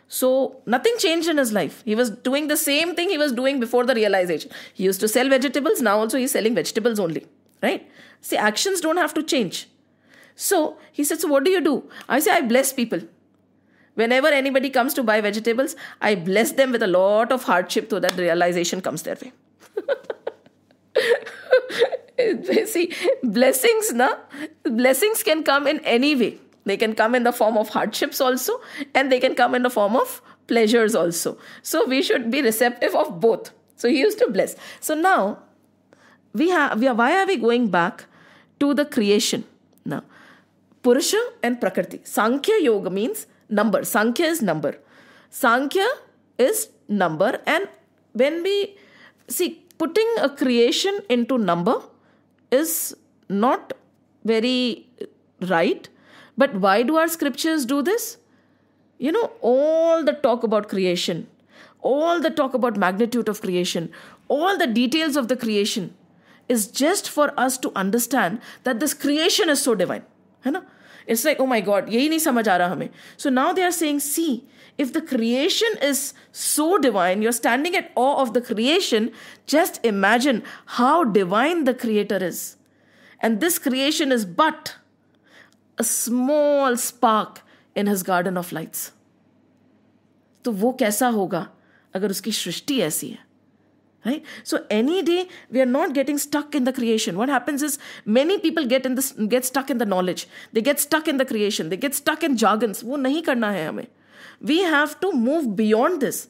So nothing changed in his life. He was doing the same thing he was doing before the realization. He used to sell vegetables, now also he's selling vegetables only, right? See, actions don't have to change. So he said, so what do? I say, I bless people. Whenever anybody comes to buy vegetables, I bless them with a lot of hardship so that realization comes their way. See, blessings can come in any way. They can come in the form of hardships also, and they can come in the form of pleasures also. So we should be receptive of both. So he used to bless. So now, why are we going back to the creation? Now, Purusha and Prakriti. Sankhya Yoga means number. Sankhya is number. Sankhya is number. And when we see, putting a creation into number is not very right. But why do our scriptures do this? You know, all the talk about creation, all the talk about magnitude of creation, all the details of the creation is just for us to understand that this creation is so divine. है ना? It's like, oh my God, यही नहीं समझ आ रहा हमें. So now they are saying, see, if the creation is so divine, you're standing at awe of the creation, just imagine how divine the creator is. And this creation is but a small spark in his garden of lights. तो वो कैसा होगा अगर उसकी सृष्टि ऐसी है? Right? So any day we are not getting stuck in the creation. What happens is many people get stuck in the knowledge. They get stuck in the creation. They get stuck in jargons. वो नहीं करना है हमें. We have to move beyond this.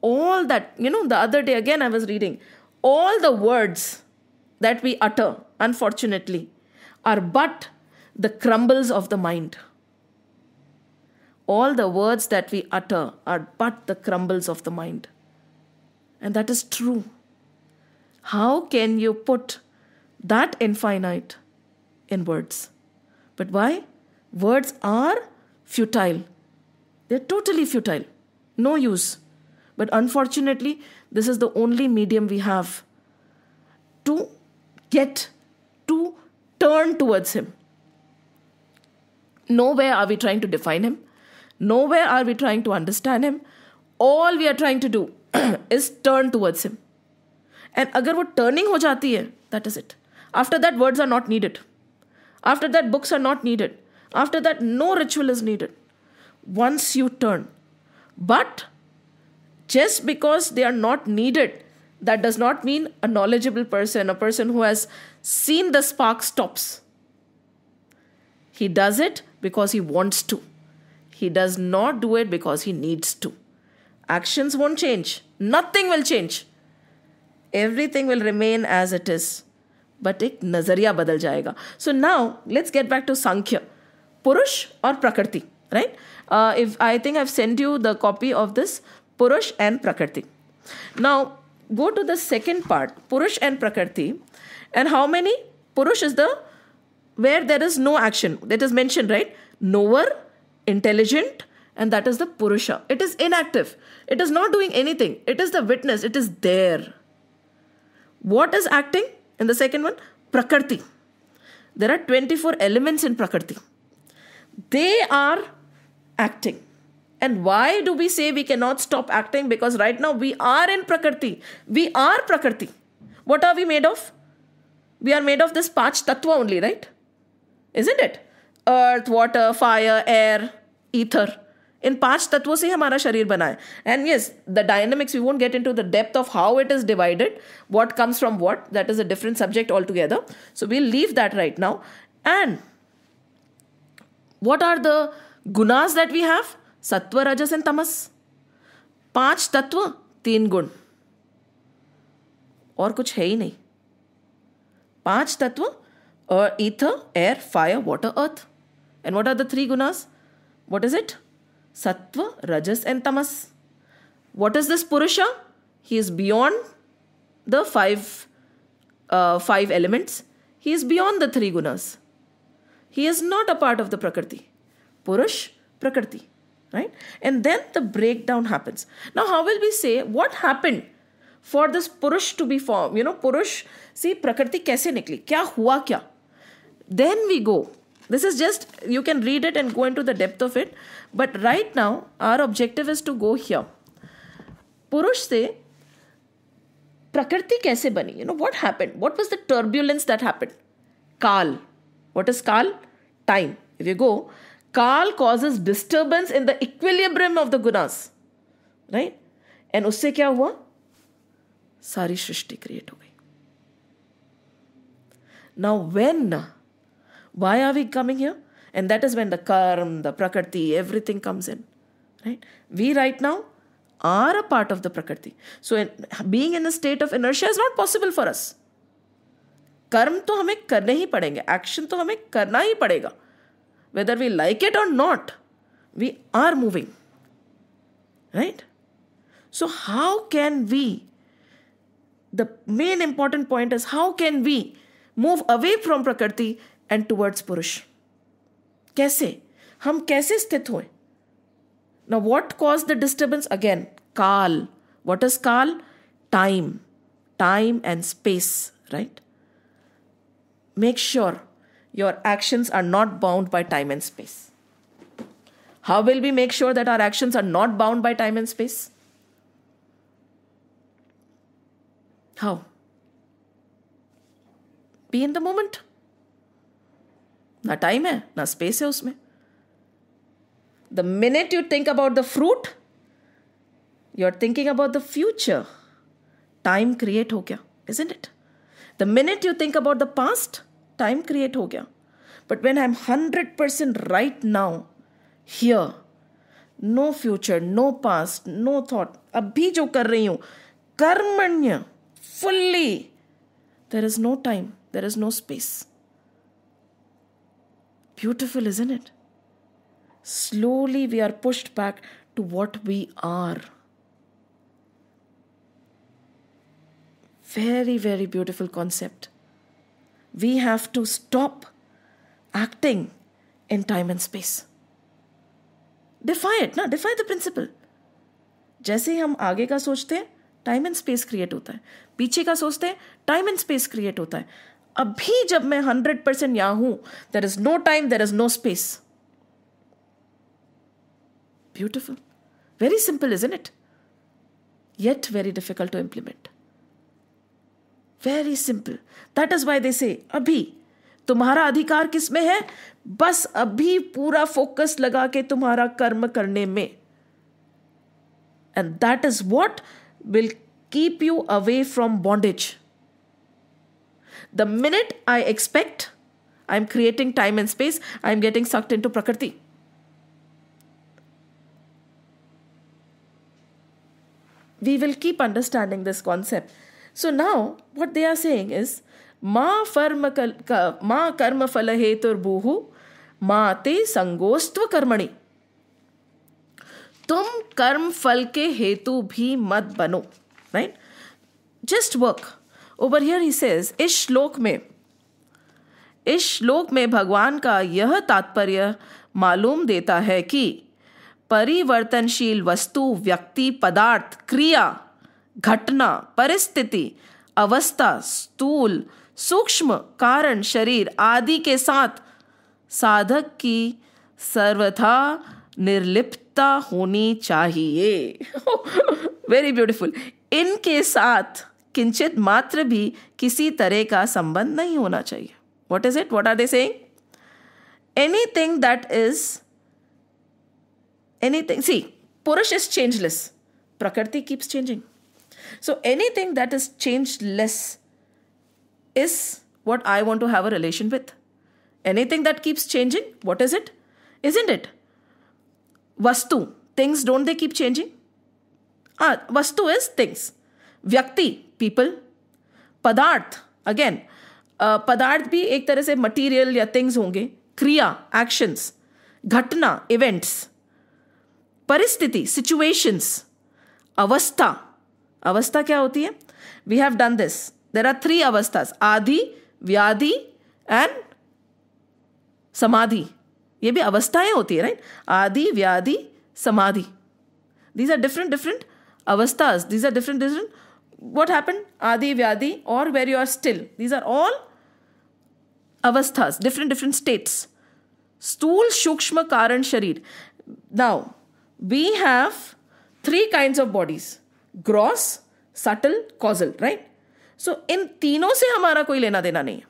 All that, you know, the other day again I was reading, all the words that we utter, unfortunately, are but the crumbles of the mind. All the words that we utter are but the crumbles of the mind. And that is true. How can you put that infinite in words? But why? Words are futile. They're totally futile. No use. But unfortunately, this is the only medium we have to get to turn towards him. Nowhere are we trying to define him. Nowhere are we trying to understand him. All we are trying to do is turn towards him. And agar wo turning ho jati hai, that is it. After that, words are not needed. After that, books are not needed. After that, no ritual is needed. Once you turn. But just because they are not needed, that does not mean a knowledgeable person, a person who has seen the spark stops. He does it because he wants to. He does not do it because he needs to. Actions won't change. Nothing will change. Everything will remain as it is. But ek nazariya badal jayega. So now, let's get back to Sankhya. Purush or Prakriti, right? I think I've sent you the copy of this, Purush and Prakriti. Now, go to the second part, Purush and Prakriti. And how many? Purush is where there is no action. That is mentioned, right? Knower, intelligent, and that is the Purusha. It is inactive. It is not doing anything. It is the witness. It is there. What is acting in the second one? Prakriti. There are 24 elements in Prakriti. They are acting. And why do we say we cannot stop acting? Because right now we are in Prakriti. We are Prakriti. What are we made of? We are made of this Panch Tattva only, right? Isn't it? Earth, water, fire, air, ether. इन 5 तत्वों से ही हमारा शरीर बना है. And yes, the dynamics, we won't get into the depth of how it is divided, what comes from what, that is a different subject all together. So we will leave that right now. And what are the gunas that we have? Sattva, rajas and तमस. 5 तत्व, 3 गुण, और कुछ है ही नहीं. 5 तत्व, ether, air, fire, water, earth. And what are the 3 gunas? What is it? Sattva, Rajas and Tamas. What is this Purusha? He is beyond the 5 elements. He is beyond the 3 gunas. He is not a part of the Prakriti. Purush, Prakriti. Right? And then the breakdown happens. Now how will we say what happened for this Purush to be formed? Purush, see, Prakriti kaise nikli? Kya hua kya? Then we go. This is just, you can read it and go into the depth of it. But right now, our objective is to go here. Purush se Prakriti kaise bani? What happened? What was the turbulence that happened? Kal. What is Kal? Time. If you go, Kal causes disturbance in the equilibrium of the gunas. Right? And usse kya hua? Sari Shrishti create ho gayi. Now why are we coming here? And that is when the karma, the prakriti, everything comes in. Right? We right now are a part of the prakriti. So being in a state of inertia is not possible for us. कर्म तो हमें करने ही पड़ेंगे, action तो हमें करना ही पड़ेगा. Whether we like it or not, we are moving. Right? So how can we, the main important point is, how can we move away from prakriti and towards Purush? कैसे? हम कैसे स्थित हुए? Now what caused the disturbance? Again, Kal. What is Kal? Time. Time and space, right? Make sure your actions are not bound by time and space. How will we make sure that our actions are not bound by time and space? How? Be in the moment. ना time है ना space है उसमें. The minute you think about the fruit, you're thinking about the future. Time create हो गया, isn't it? The minute you think about the past, time create हो गया. But when I'm 100% right now, here, no future, no past, no thought, अभी जो कर रही हूँ, कर्मण्य, fully, there is no time, there is no space. Beautiful, isn't it? Slowly we are pushed back to what we are. Very, very beautiful concept. We have to stop acting in time and space. Defy it, ना? Defy the principle. जैसे ही हम आगे का सोचते हैं, time and space create होता है. पीछे का सोचते हैं, टाइम एंड स्पेस क्रिएट होता है. अभी जब मैं 100% यहां हूं, there is no time, there is no space. Beautiful. Very simple, isn't it? Yet very difficult to implement. Very simple. That is why they say, अभी तुम्हारा अधिकार किस में है? बस अभी पूरा फोकस लगा के तुम्हारा कर्म करने में. And that is what will keep you away from bondage. The minute I expect, I'm creating time and space, I'm getting sucked into Prakriti. We will keep understanding this concept. So now, what they are saying is, Ma karma phala hetur buhu, ma te sangostva karmani. तुम कर्म फल के हेतु भी मत बनो. Right? Just work. Over here he says, इस श्लोक में भगवान का यह तात्पर्य मालूम देता है कि परिवर्तनशील वस्तु, व्यक्ति, पदार्थ, क्रिया, घटना, परिस्थिति, अवस्था, स्थूल, सूक्ष्म, कारण, शरीर आदि के साथ साधक की सर्वथा निर्लिप्तता होनी चाहिए. Very beautiful. इनके साथ किंचित मात्र भी किसी तरह का संबंध नहीं होना चाहिए. What is it? What are they saying? Anything that is Anything, see, Purush is changeless. Prakriti keeps changing. So anything that is changeless is what I want to have a relation with. Anything that keeps changing, what is it? Isn't it? Vastu, things, don't they keep changing? Vastu is things. Vyakti, people. Padarth, again, पदार्थ भी एक तरह से material या things होंगे. क्रिया, actions. घटना, events. परिस्थिति, सिचुएशंस. अवस्था, अवस्था क्या होती है? We have done this. There are 3 avasthas, adhi, vyadhi and समाधि. ये भी अवस्थाएं होती है, राइट? आदि, व्याधि, समाधि. These are different avasthas. These are different. What happened? Adi, Vyadi, or where you are still. These are all avasthas, different states. Stool, Shukshma, Karan, Sharir. Now, we have 3 kinds of bodies. Gross, subtle, causal, right? So, in तीनों से हमारा कोई लेना देना नहीं है.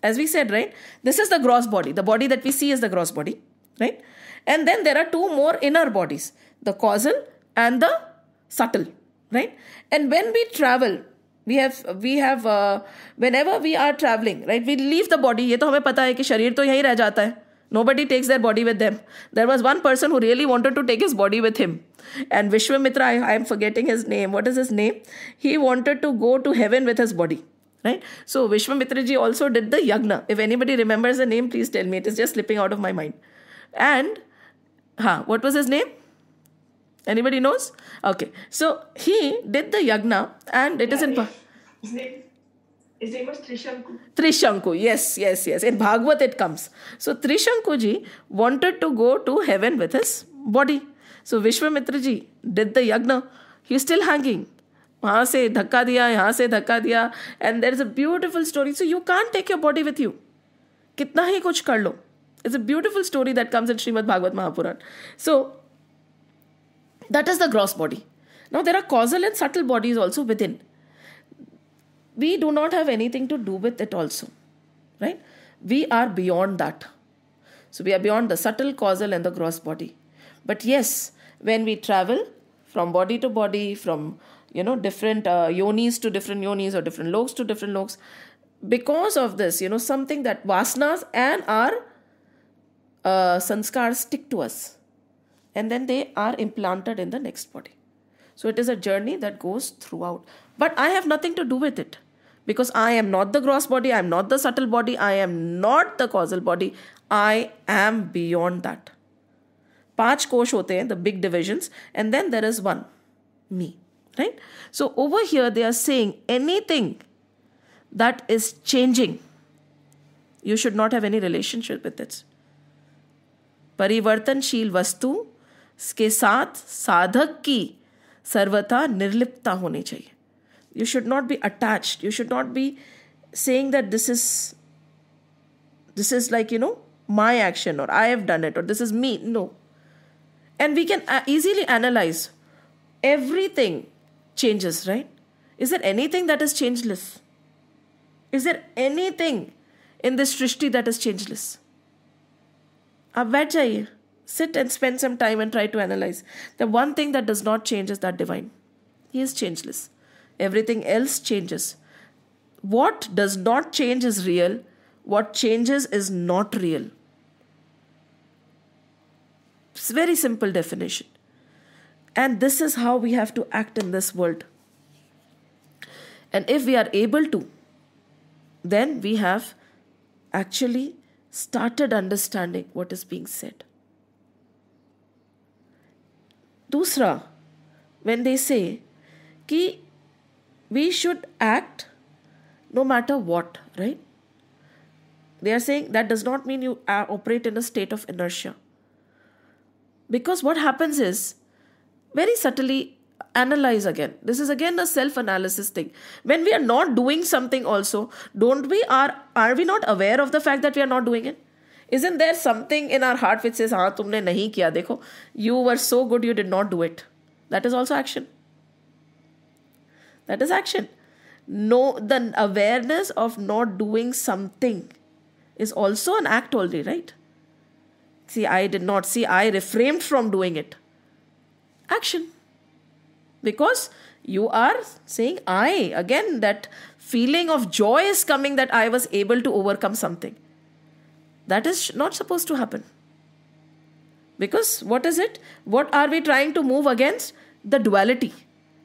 As we said, right? This is the gross body. The body that we see is the gross body, right? And then there are 2 more inner bodies. The causal and the subtle, right? And when we travel, we have whenever we are traveling, right? We leave the body. ये तो हमें पता है कि शरीर तो यहीं रह जाता है. Nobody takes their body with them. There was one person who really wanted to take his body with him. And Vishwamitra, I am forgetting his name. What is his name? He wanted to go to heaven with his body. Right? So Vishwamitra ji also did the yagna. If anybody remembers the name, please tell me. It is just slipping out of my mind. And what was his name? Anybody knows? Okay. So he did the yagna and it is in... His name was Trishanku. Trishanku, yes. In Bhagavad it comes. So Trishanku ji wanted to go to heaven with his body. So Vishwamitra ji did the yagna. He's still hanging. वहाँ से धक्का दिया, यहाँ से धक्का दिया. And there is a beautiful story. So you can't take your body with you. कितना ही कुछ कर लो. It's a beautiful story that comes in Srimad Bhagavad Mahapuran. So that is the gross body. Now there are causal and subtle bodies also within. We do not have anything to do with it also, right? We are beyond that. So we are beyond the subtle, causal and the gross body. But yes, when we travel from body to body, from different yonis to different yonis or different loks to different loks, because of this, something that vasanas and our sanskars stick to us. And then they are implanted in the next body. So it is a journey that goes throughout. But I have nothing to do with it. Because I am not the gross body, I am not the subtle body, I am not the causal body. I am beyond that. 5 kosh hote hain, the big divisions. And then there is one, me. Right? So over here they are saying anything that is changing, you should not have any relationship with it. परिवर्तनशील वस्तु के साथ साधक की सर्वथा निर्लिप्तता होनी चाहिए. You should not be attached. You should not be saying that this is like, my action or I have done it or this is me. No. And we can easily analyze. Everything changes, right? Is there anything that is changeless? Is there anything in this Srishti that is changeless? आप बैठ जाइए. Sit and spend some time and try to analyze. The one thing that does not change is that divine. He is changeless. Everything else changes. What does not change is real. What changes is not real. It's a very simple definition. And this is how we have to act in this world. And if we are able to, then we have actually started understanding what is being said. Dusra, when they say कि we should act no matter what, right? They are saying that does not mean you operate in a state of inertia. Because what happens is, very subtly analyze again. This is again a self-analysis thing. When we are not doing something also, are we not aware of the fact that we are not doing it? Isn't there something in our heart which says, हाँ तुमने नहीं किया, देखो, you were so good, you did not do it. That is also action. That is action. No, the awareness of not doing something is also an act only, right? See, I did not. See, I refrained from doing it. Action. Because you are saying I. Again, that feeling of joy is coming that I was able to overcome something. That is not supposed to happen. Because what is it? What are we trying to move against? The duality.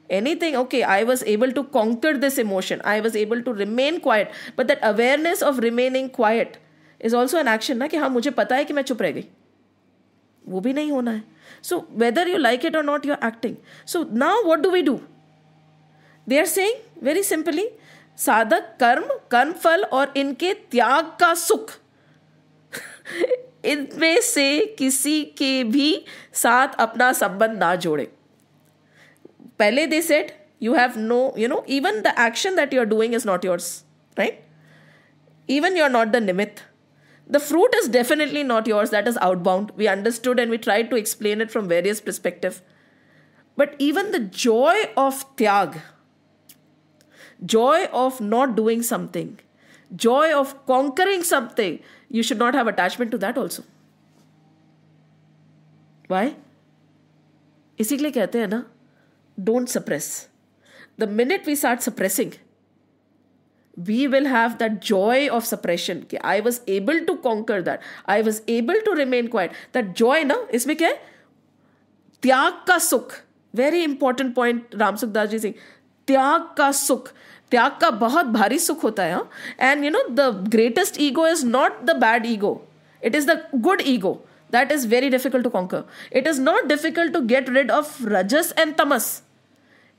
Anything, okay, I was able to conquer this emotion. I was able to remain quiet. But that awareness of remaining quiet is also an action ना कि हाँ मुझे पता है कि मैं चुप रह गई. वो भी नहीं होना है. So whether you like it or not, you're acting. So now what do we do? They are saying very simply, साधक कर्म फल और इनके त्याग का सुख इनमें से किसी के भी साथ अपना संबंध ना जोड़े. पहले they said, you have no, even the action that you're doing is not yours, right? Even you're not the nimitt. The fruit is definitely not yours, that is outbound. We understood and we tried to explain it from various perspectives. But even the joy of tyag, joy of not doing something, joy of conquering something, you should not have attachment to that also. Why? इसीलिए कहते हैं ना, don't suppress. The minute we start suppressing, we will have that joy of suppression. I was able to conquer that. I was able to remain quiet. That joy, na, इसमें क्या है? त्याग का सुख. Very important point, Ram Sukhdas ji saying. त्याग का सुख. त्याग का बहुत भारी सुख होता है. And the greatest ego is not the bad ego. It is the good ego. That is very difficult to conquer. It is not difficult to get rid of rajas and tamas.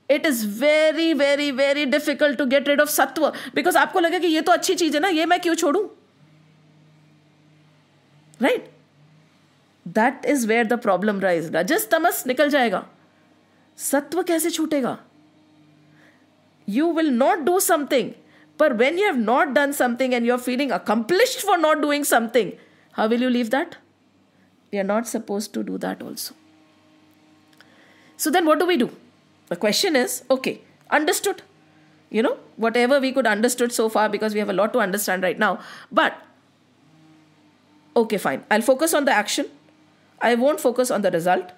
It is very, very, very difficult to get rid of sattva. Because आपको लगे कि ये तो अच्छी चीज है ना, ये मैं क्यों छोड़ूं? Right? That is where the problem lies. Rajas tamas निकल जाएगा. सत्व कैसे छूटेगा? You will not do something. But when you have not done something and you are feeling accomplished for not doing something, how will you leave that? We are not supposed to do that also. So then what do we do? The question is, okay, understood. Whatever we could understood so far, because we have a lot to understand right now. But, okay, fine. I'll focus on the action. I won't focus on the result.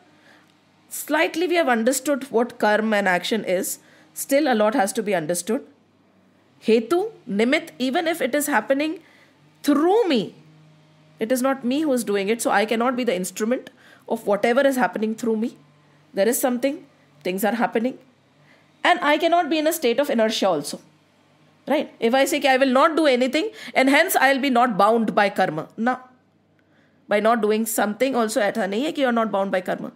Slightly we have understood what karma and action is. Still a lot has to be understood. Hetu, nimitt, even if it is happening through me, it is not me who is doing it. So I cannot be the instrument of whatever is happening through me. There is something. Things are happening. And I cannot be in a state of inertia also. Right? If I say I will not do anything and hence I will be not bound by karma. No. By not doing something also aisa nahi hai ki you are not bound by karma.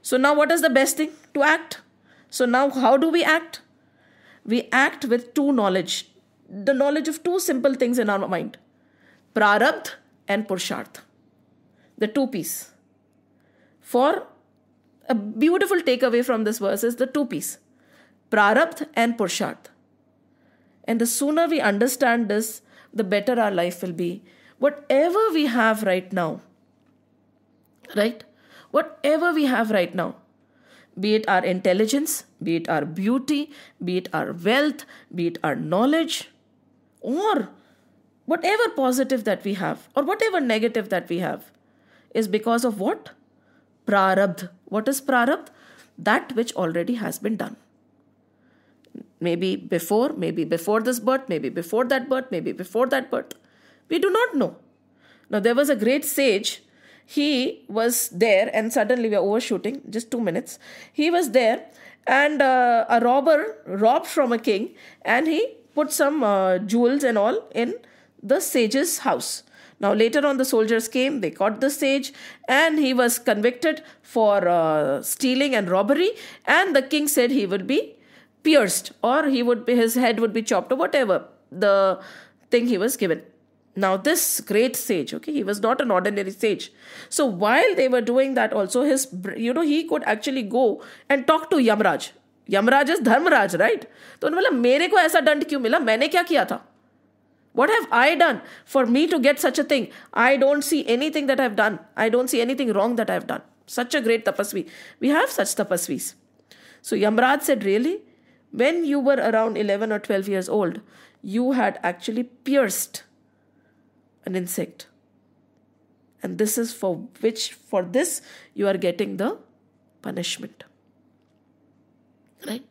So now what is the best thing? To act. So now how do we act? We act with two knowledge. The knowledge of two simple things in our mind. Prarabdha and Purushartha. The two piece. For a beautiful takeaway from this verse is the two piece. Prarabdha and Purushartha. And the sooner we understand this, the better our life will be. Whatever we have right now, right? Whatever we have right now, be it our intelligence, be it our beauty, be it our wealth, be it our knowledge, or whatever positive that we have, or whatever negative that we have, is because of what? Prarabdha. What is prarabdha? That which already has been done. Maybe before this birth, maybe before that birth, maybe before that birth. We do not know. Now there was a great sage. He was there and suddenly we are overshooting, just 2 minutes. He was there and a robber robbed from a king and he put some jewels and all in the sage's house. Now later on the soldiers came, they caught the sage and he was convicted for stealing and robbery, and the king said he would be pierced or his head would be chopped or whatever the thing he was given. Now this great sage, okay, he was not an ordinary sage. So while they were doing that also, he could actually go and talk to Yamraj. Yamraj is Dharmaraj, right? तो उन्होंने बोला मेरे को ऐसा दंड क्यों मिला? मैंने क्या किया था? What have I done for me to get such a thing? I don't see anything that I've done. I don't see anything wrong that I've done. Such a great tapasvi. We have such tapasvis. So Yamraj said, really? When you were around 11 or 12 years old, you had actually pierced an insect. And this is for this you are getting the punishment. Right?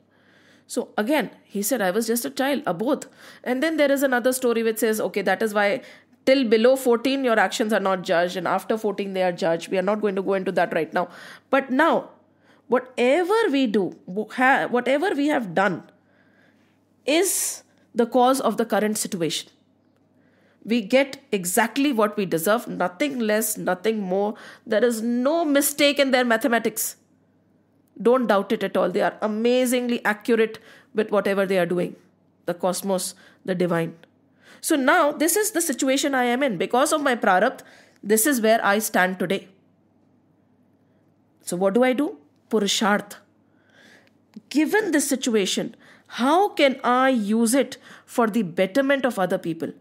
So again, he said, I was just a child, abodh. And then there is another story which says, okay, that is why till below 14, your actions are not judged. And after 14, they are judged. We are not going to go into that right now. But now, whatever we do, whatever we have done is the cause of the current situation. We get exactly what we deserve, nothing less, nothing more. There is no mistake in their mathematics. Don't doubt it at all. They are amazingly accurate with whatever they are doing. The cosmos, the divine. So now this is the situation I am in. Because of my prarabdha, this is where I stand today. So what do? Purusharth. Given this situation, how can I use it for the betterment of other people?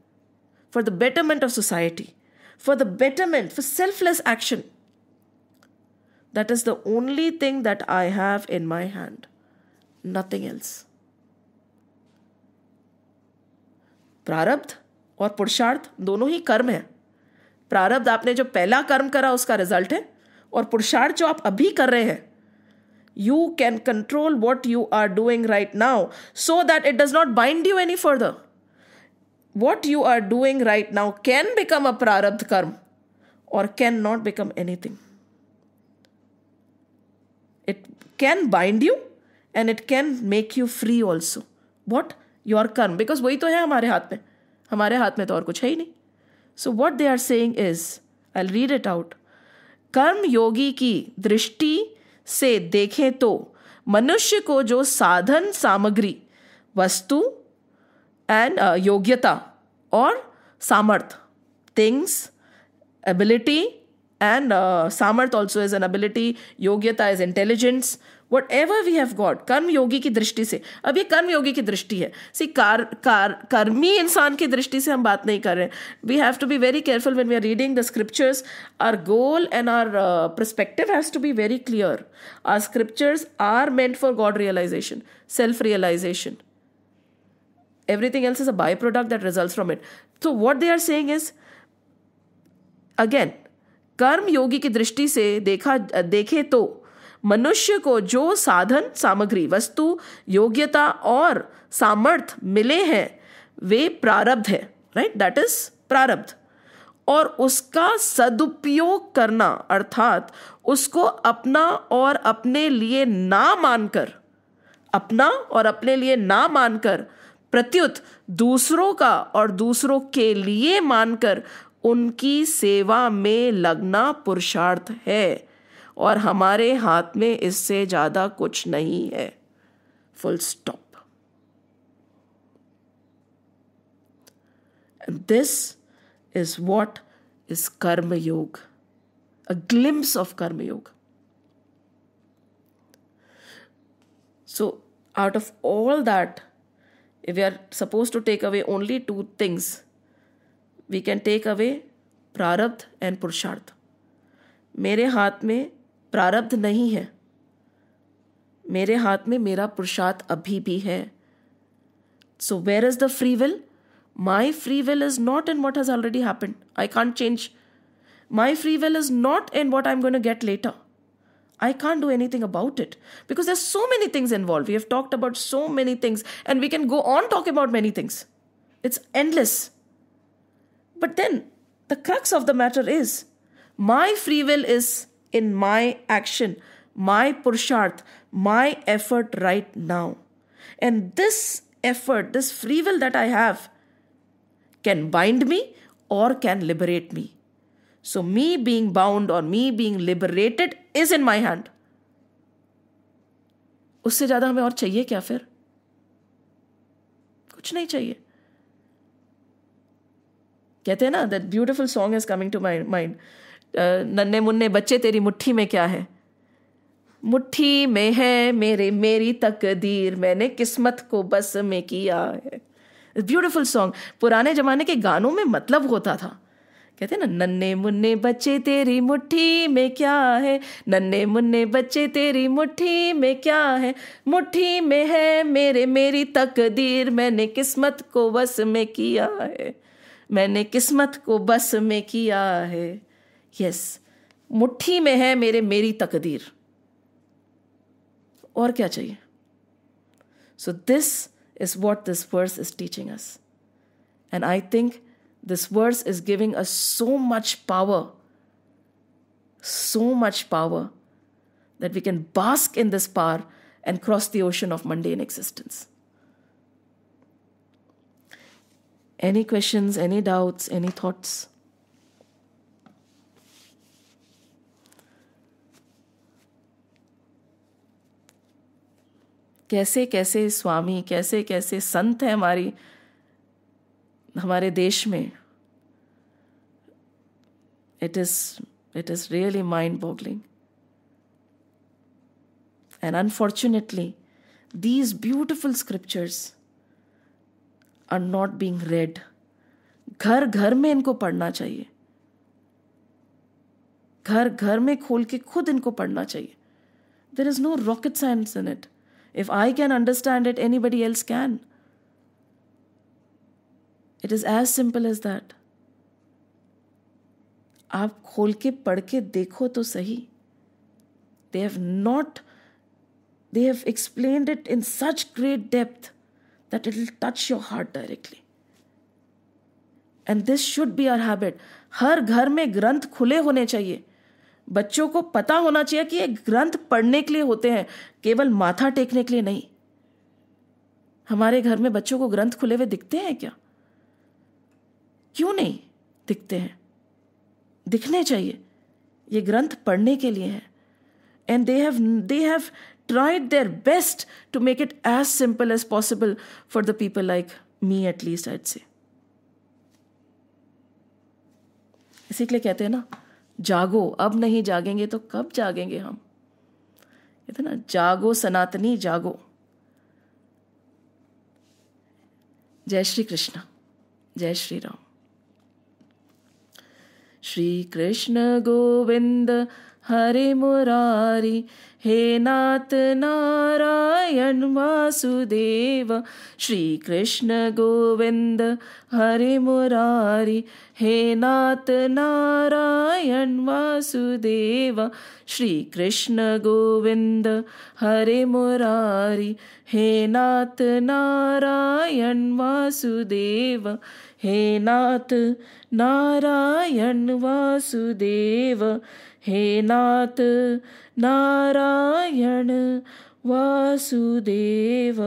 For the betterment of society? For the betterment, for selfless action? That is the only thing that I have in my hand. Nothing else. प्रारब्ध और पुरुषार्थ दोनों ही कर्म है. प्रारब्ध आपने जो पहला कर्म करा उसका रिजल्ट है, और पुरुषार्थ जो आप अभी कर रहे हैं, you can control what you are doing right now so that it does not bind you any further. What you are doing right now can become a prarabdha karma or cannot become anything. It can bind you and it can make you free also. What? Your karma. Because वही तो है हमारे हाथ में. हमारे हाथ में तो और कुछ है ही नहीं. So what they are saying is, I'll read it out. कर्म योगी की दृष्टि से देखें तो मनुष्य को जो साधन सामग्री, वस्तु and योग्यता और सामर्थ, things, ability, and samarth also is an ability, योग्यता is intelligence, whatever we have got, कर्म योगी की दृष्टि से. अब ये कर्म योगी की दृष्टि है. See, कर्मी इंसान की दृष्टि से हम बात नहीं कर रहे हैं. We have to be very careful when we are reading the scriptures. Our goal and our perspective has to be very clear. Our scriptures are meant for God realization, self-realization. Everything else is a byproduct that results from it. So what they are saying is, again, कर्म योगी की दृष्टि से देखे तो मनुष्य को जो साधन सामग्री, वस्तु, योग्यता और सामर्थ मिले हैं वे प्रारब्ध है. राइट? दैट इज प्रारब्ध. और उसका सदुपयोग करना, अर्थात उसको अपना और अपने लिए ना मानकर, अपना और अपने लिए ना मानकर, प्रत्युत दूसरों का और दूसरों के लिए मानकर उनकी सेवा में लगना पुरुषार्थ है. और हमारे हाथ में इससे ज्यादा कुछ नहीं है. Full stop. And this is what is कर्म योग. अ ग्लिम्स ऑफ कर्म योग. So out of all that, if we are supposed to take away only two things, we can take away प्रारब्ध and पुरुषार्थ. मेरे हाथ में प्रारब्ध नहीं है, मेरे हाथ में मेरा पुरुषार्थ अभी भी है. So where is the free will? My free will is not in what has already happened. I can't change. My free will is not in what I'm going to get later. I can't do anything about it because there's so many things involved. We have talked about so many things and we can go on talking about many things. It's endless. But then the crux of the matter is my free will is in my action, my purusharth, my effort right now. And this effort, this free will that I have can bind me or can liberate me. So me being bound or me being liberated is in my hand. उससे ज्यादा हमें और चाहिए क्या फिर? कुछ नहीं चाहिए. कहते हैं ना, that beautiful song is coming to my mind. नन्हे मुन्ने बच्चे तेरी मुट्ठी में क्या है? मुट्ठी में है मेरी तकदीर, मैंने किस्मत को बस में किया है. Beautiful song. पुराने जमाने के गानों में मतलब होता था. कहते हैं ना, नन्हे मुन्ने बच्चे तेरी मुट्ठी में क्या है, नन्हे मुन्ने बच्चे तेरी मुट्ठी में क्या है, मुट्ठी में है मेरी तकदीर, मैंने किस्मत को बस में किया है, मैंने किस्मत को बस में किया है. यस, मुट्ठी में है मेरी तकदीर, और क्या चाहिए? So this is what this verse is teaching us, and I think this verse is giving us so much power that we can bask in this power and cross the ocean of mundane existence. Any questions, any doubts, any thoughts? कैसे कैसे स्वामी, कैसे कैसे संत हैं हमारे देश में. It is really mind-boggling. And unfortunately, these beautiful scriptures are not being read. घर घर में इनको पढ़ना चाहिए, घर घर में खोल के खुद इनको पढ़ना चाहिए. There is no rocket science in it. If I can understand it, anybody else can. It is as simple as that. आप खोल के पढ़ के देखो तो सही. They have explained it in such great depth that it will touch your heart directly. And this should be our habit. हर घर में ग्रंथ खुले होने चाहिए. बच्चों को पता होना चाहिए कि ये ग्रंथ पढ़ने के लिए होते हैं, केवल माथा टेकने के लिए नहीं. हमारे घर में बच्चों को ग्रंथ खुले हुए दिखते हैं क्या? क्यों नहीं दिखते हैं? दिखने चाहिए. ये ग्रंथ पढ़ने के लिए हैं. And they have tried their best to make it as simple as possible for the people like me, at least I'd say. इसी के लिए कहते हैं ना, जागो, अब नहीं जागेंगे तो कब जागेंगे हम. कहते हैं ना, जागो सनातनी जागो. जय श्री कृष्ण, जय श्री राम. श्री कृष्ण गोविंद हरे मुरारी, हे नाथ नारायण वासुदेव. श्री कृष्ण गोविंद हरे मुरारी, हे नाथ नारायण वासुदेव. श्री कृष्ण गोविंद हरे मुरारी, हे नाथ नारायण वासुदेव. हे नाथ नारायण वासुदेव, हे नाथ Narayan Vasudev.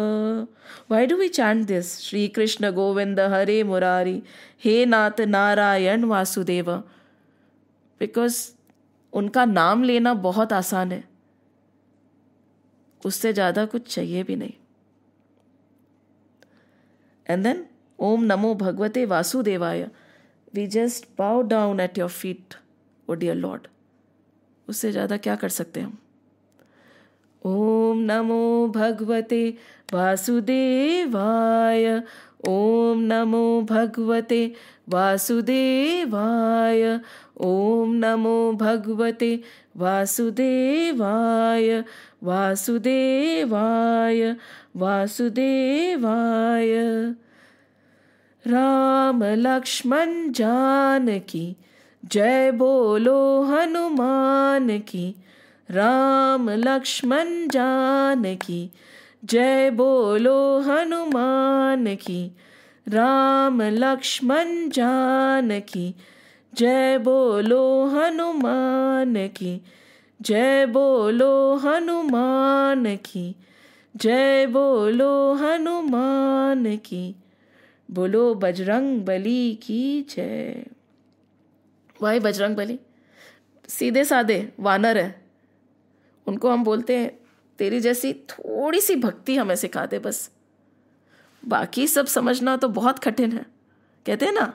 Why do we chant this? Shri Krishna Govinda Hare Murari, hey Nath Narayan Vasudev. Because उनका नाम लेना बहुत आसान है, उससे ज़्यादा कुछ चाहिए भी नहीं. And then, Om Namo Bhagavate Vasudevaya. We just bow down at your feet, O dear Lord. उससे ज़्यादा क्या कर सकते हैं हम? ओम नमो भगवते वासुदेवाय. ओम नमो भगवते वासुदेवाय. ओम नमो भगवते वासुदेवाय. वासुदेवाय वासुदेवाय. राम लक्ष्मण जानकी जय बोलो हनुमान की. राम लक्ष्मण जानकी जय बोलो हनुमान की. राम लक्ष्मण जानकी जय बोलो हनुमान की. जय बोलो हनुमान की. जय बोलो हनुमान की. बोलो बजरंग बली की जय. वही बजरंग बली सीधे साधे वानर है, उनको हम बोलते हैं तेरी जैसी थोड़ी सी भक्ति हमें सिखा दे बस, बाकी सब समझना तो बहुत कठिन है. कहते हैं ना,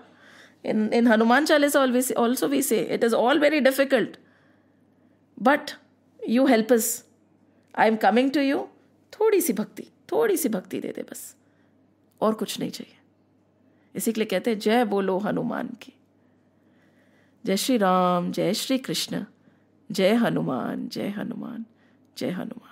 in Hanuman Chalisa also we say it is all very difficult, but you help us. I am coming to you. थोड़ी सी भक्ति दे दे बस, और कुछ नहीं चाहिए. इसी के लिए कहते हैं जय बोलो हनुमान की. जय श्री राम, जय श्री कृष्ण, जय हनुमान, जय हनुमान, जय हनुमान.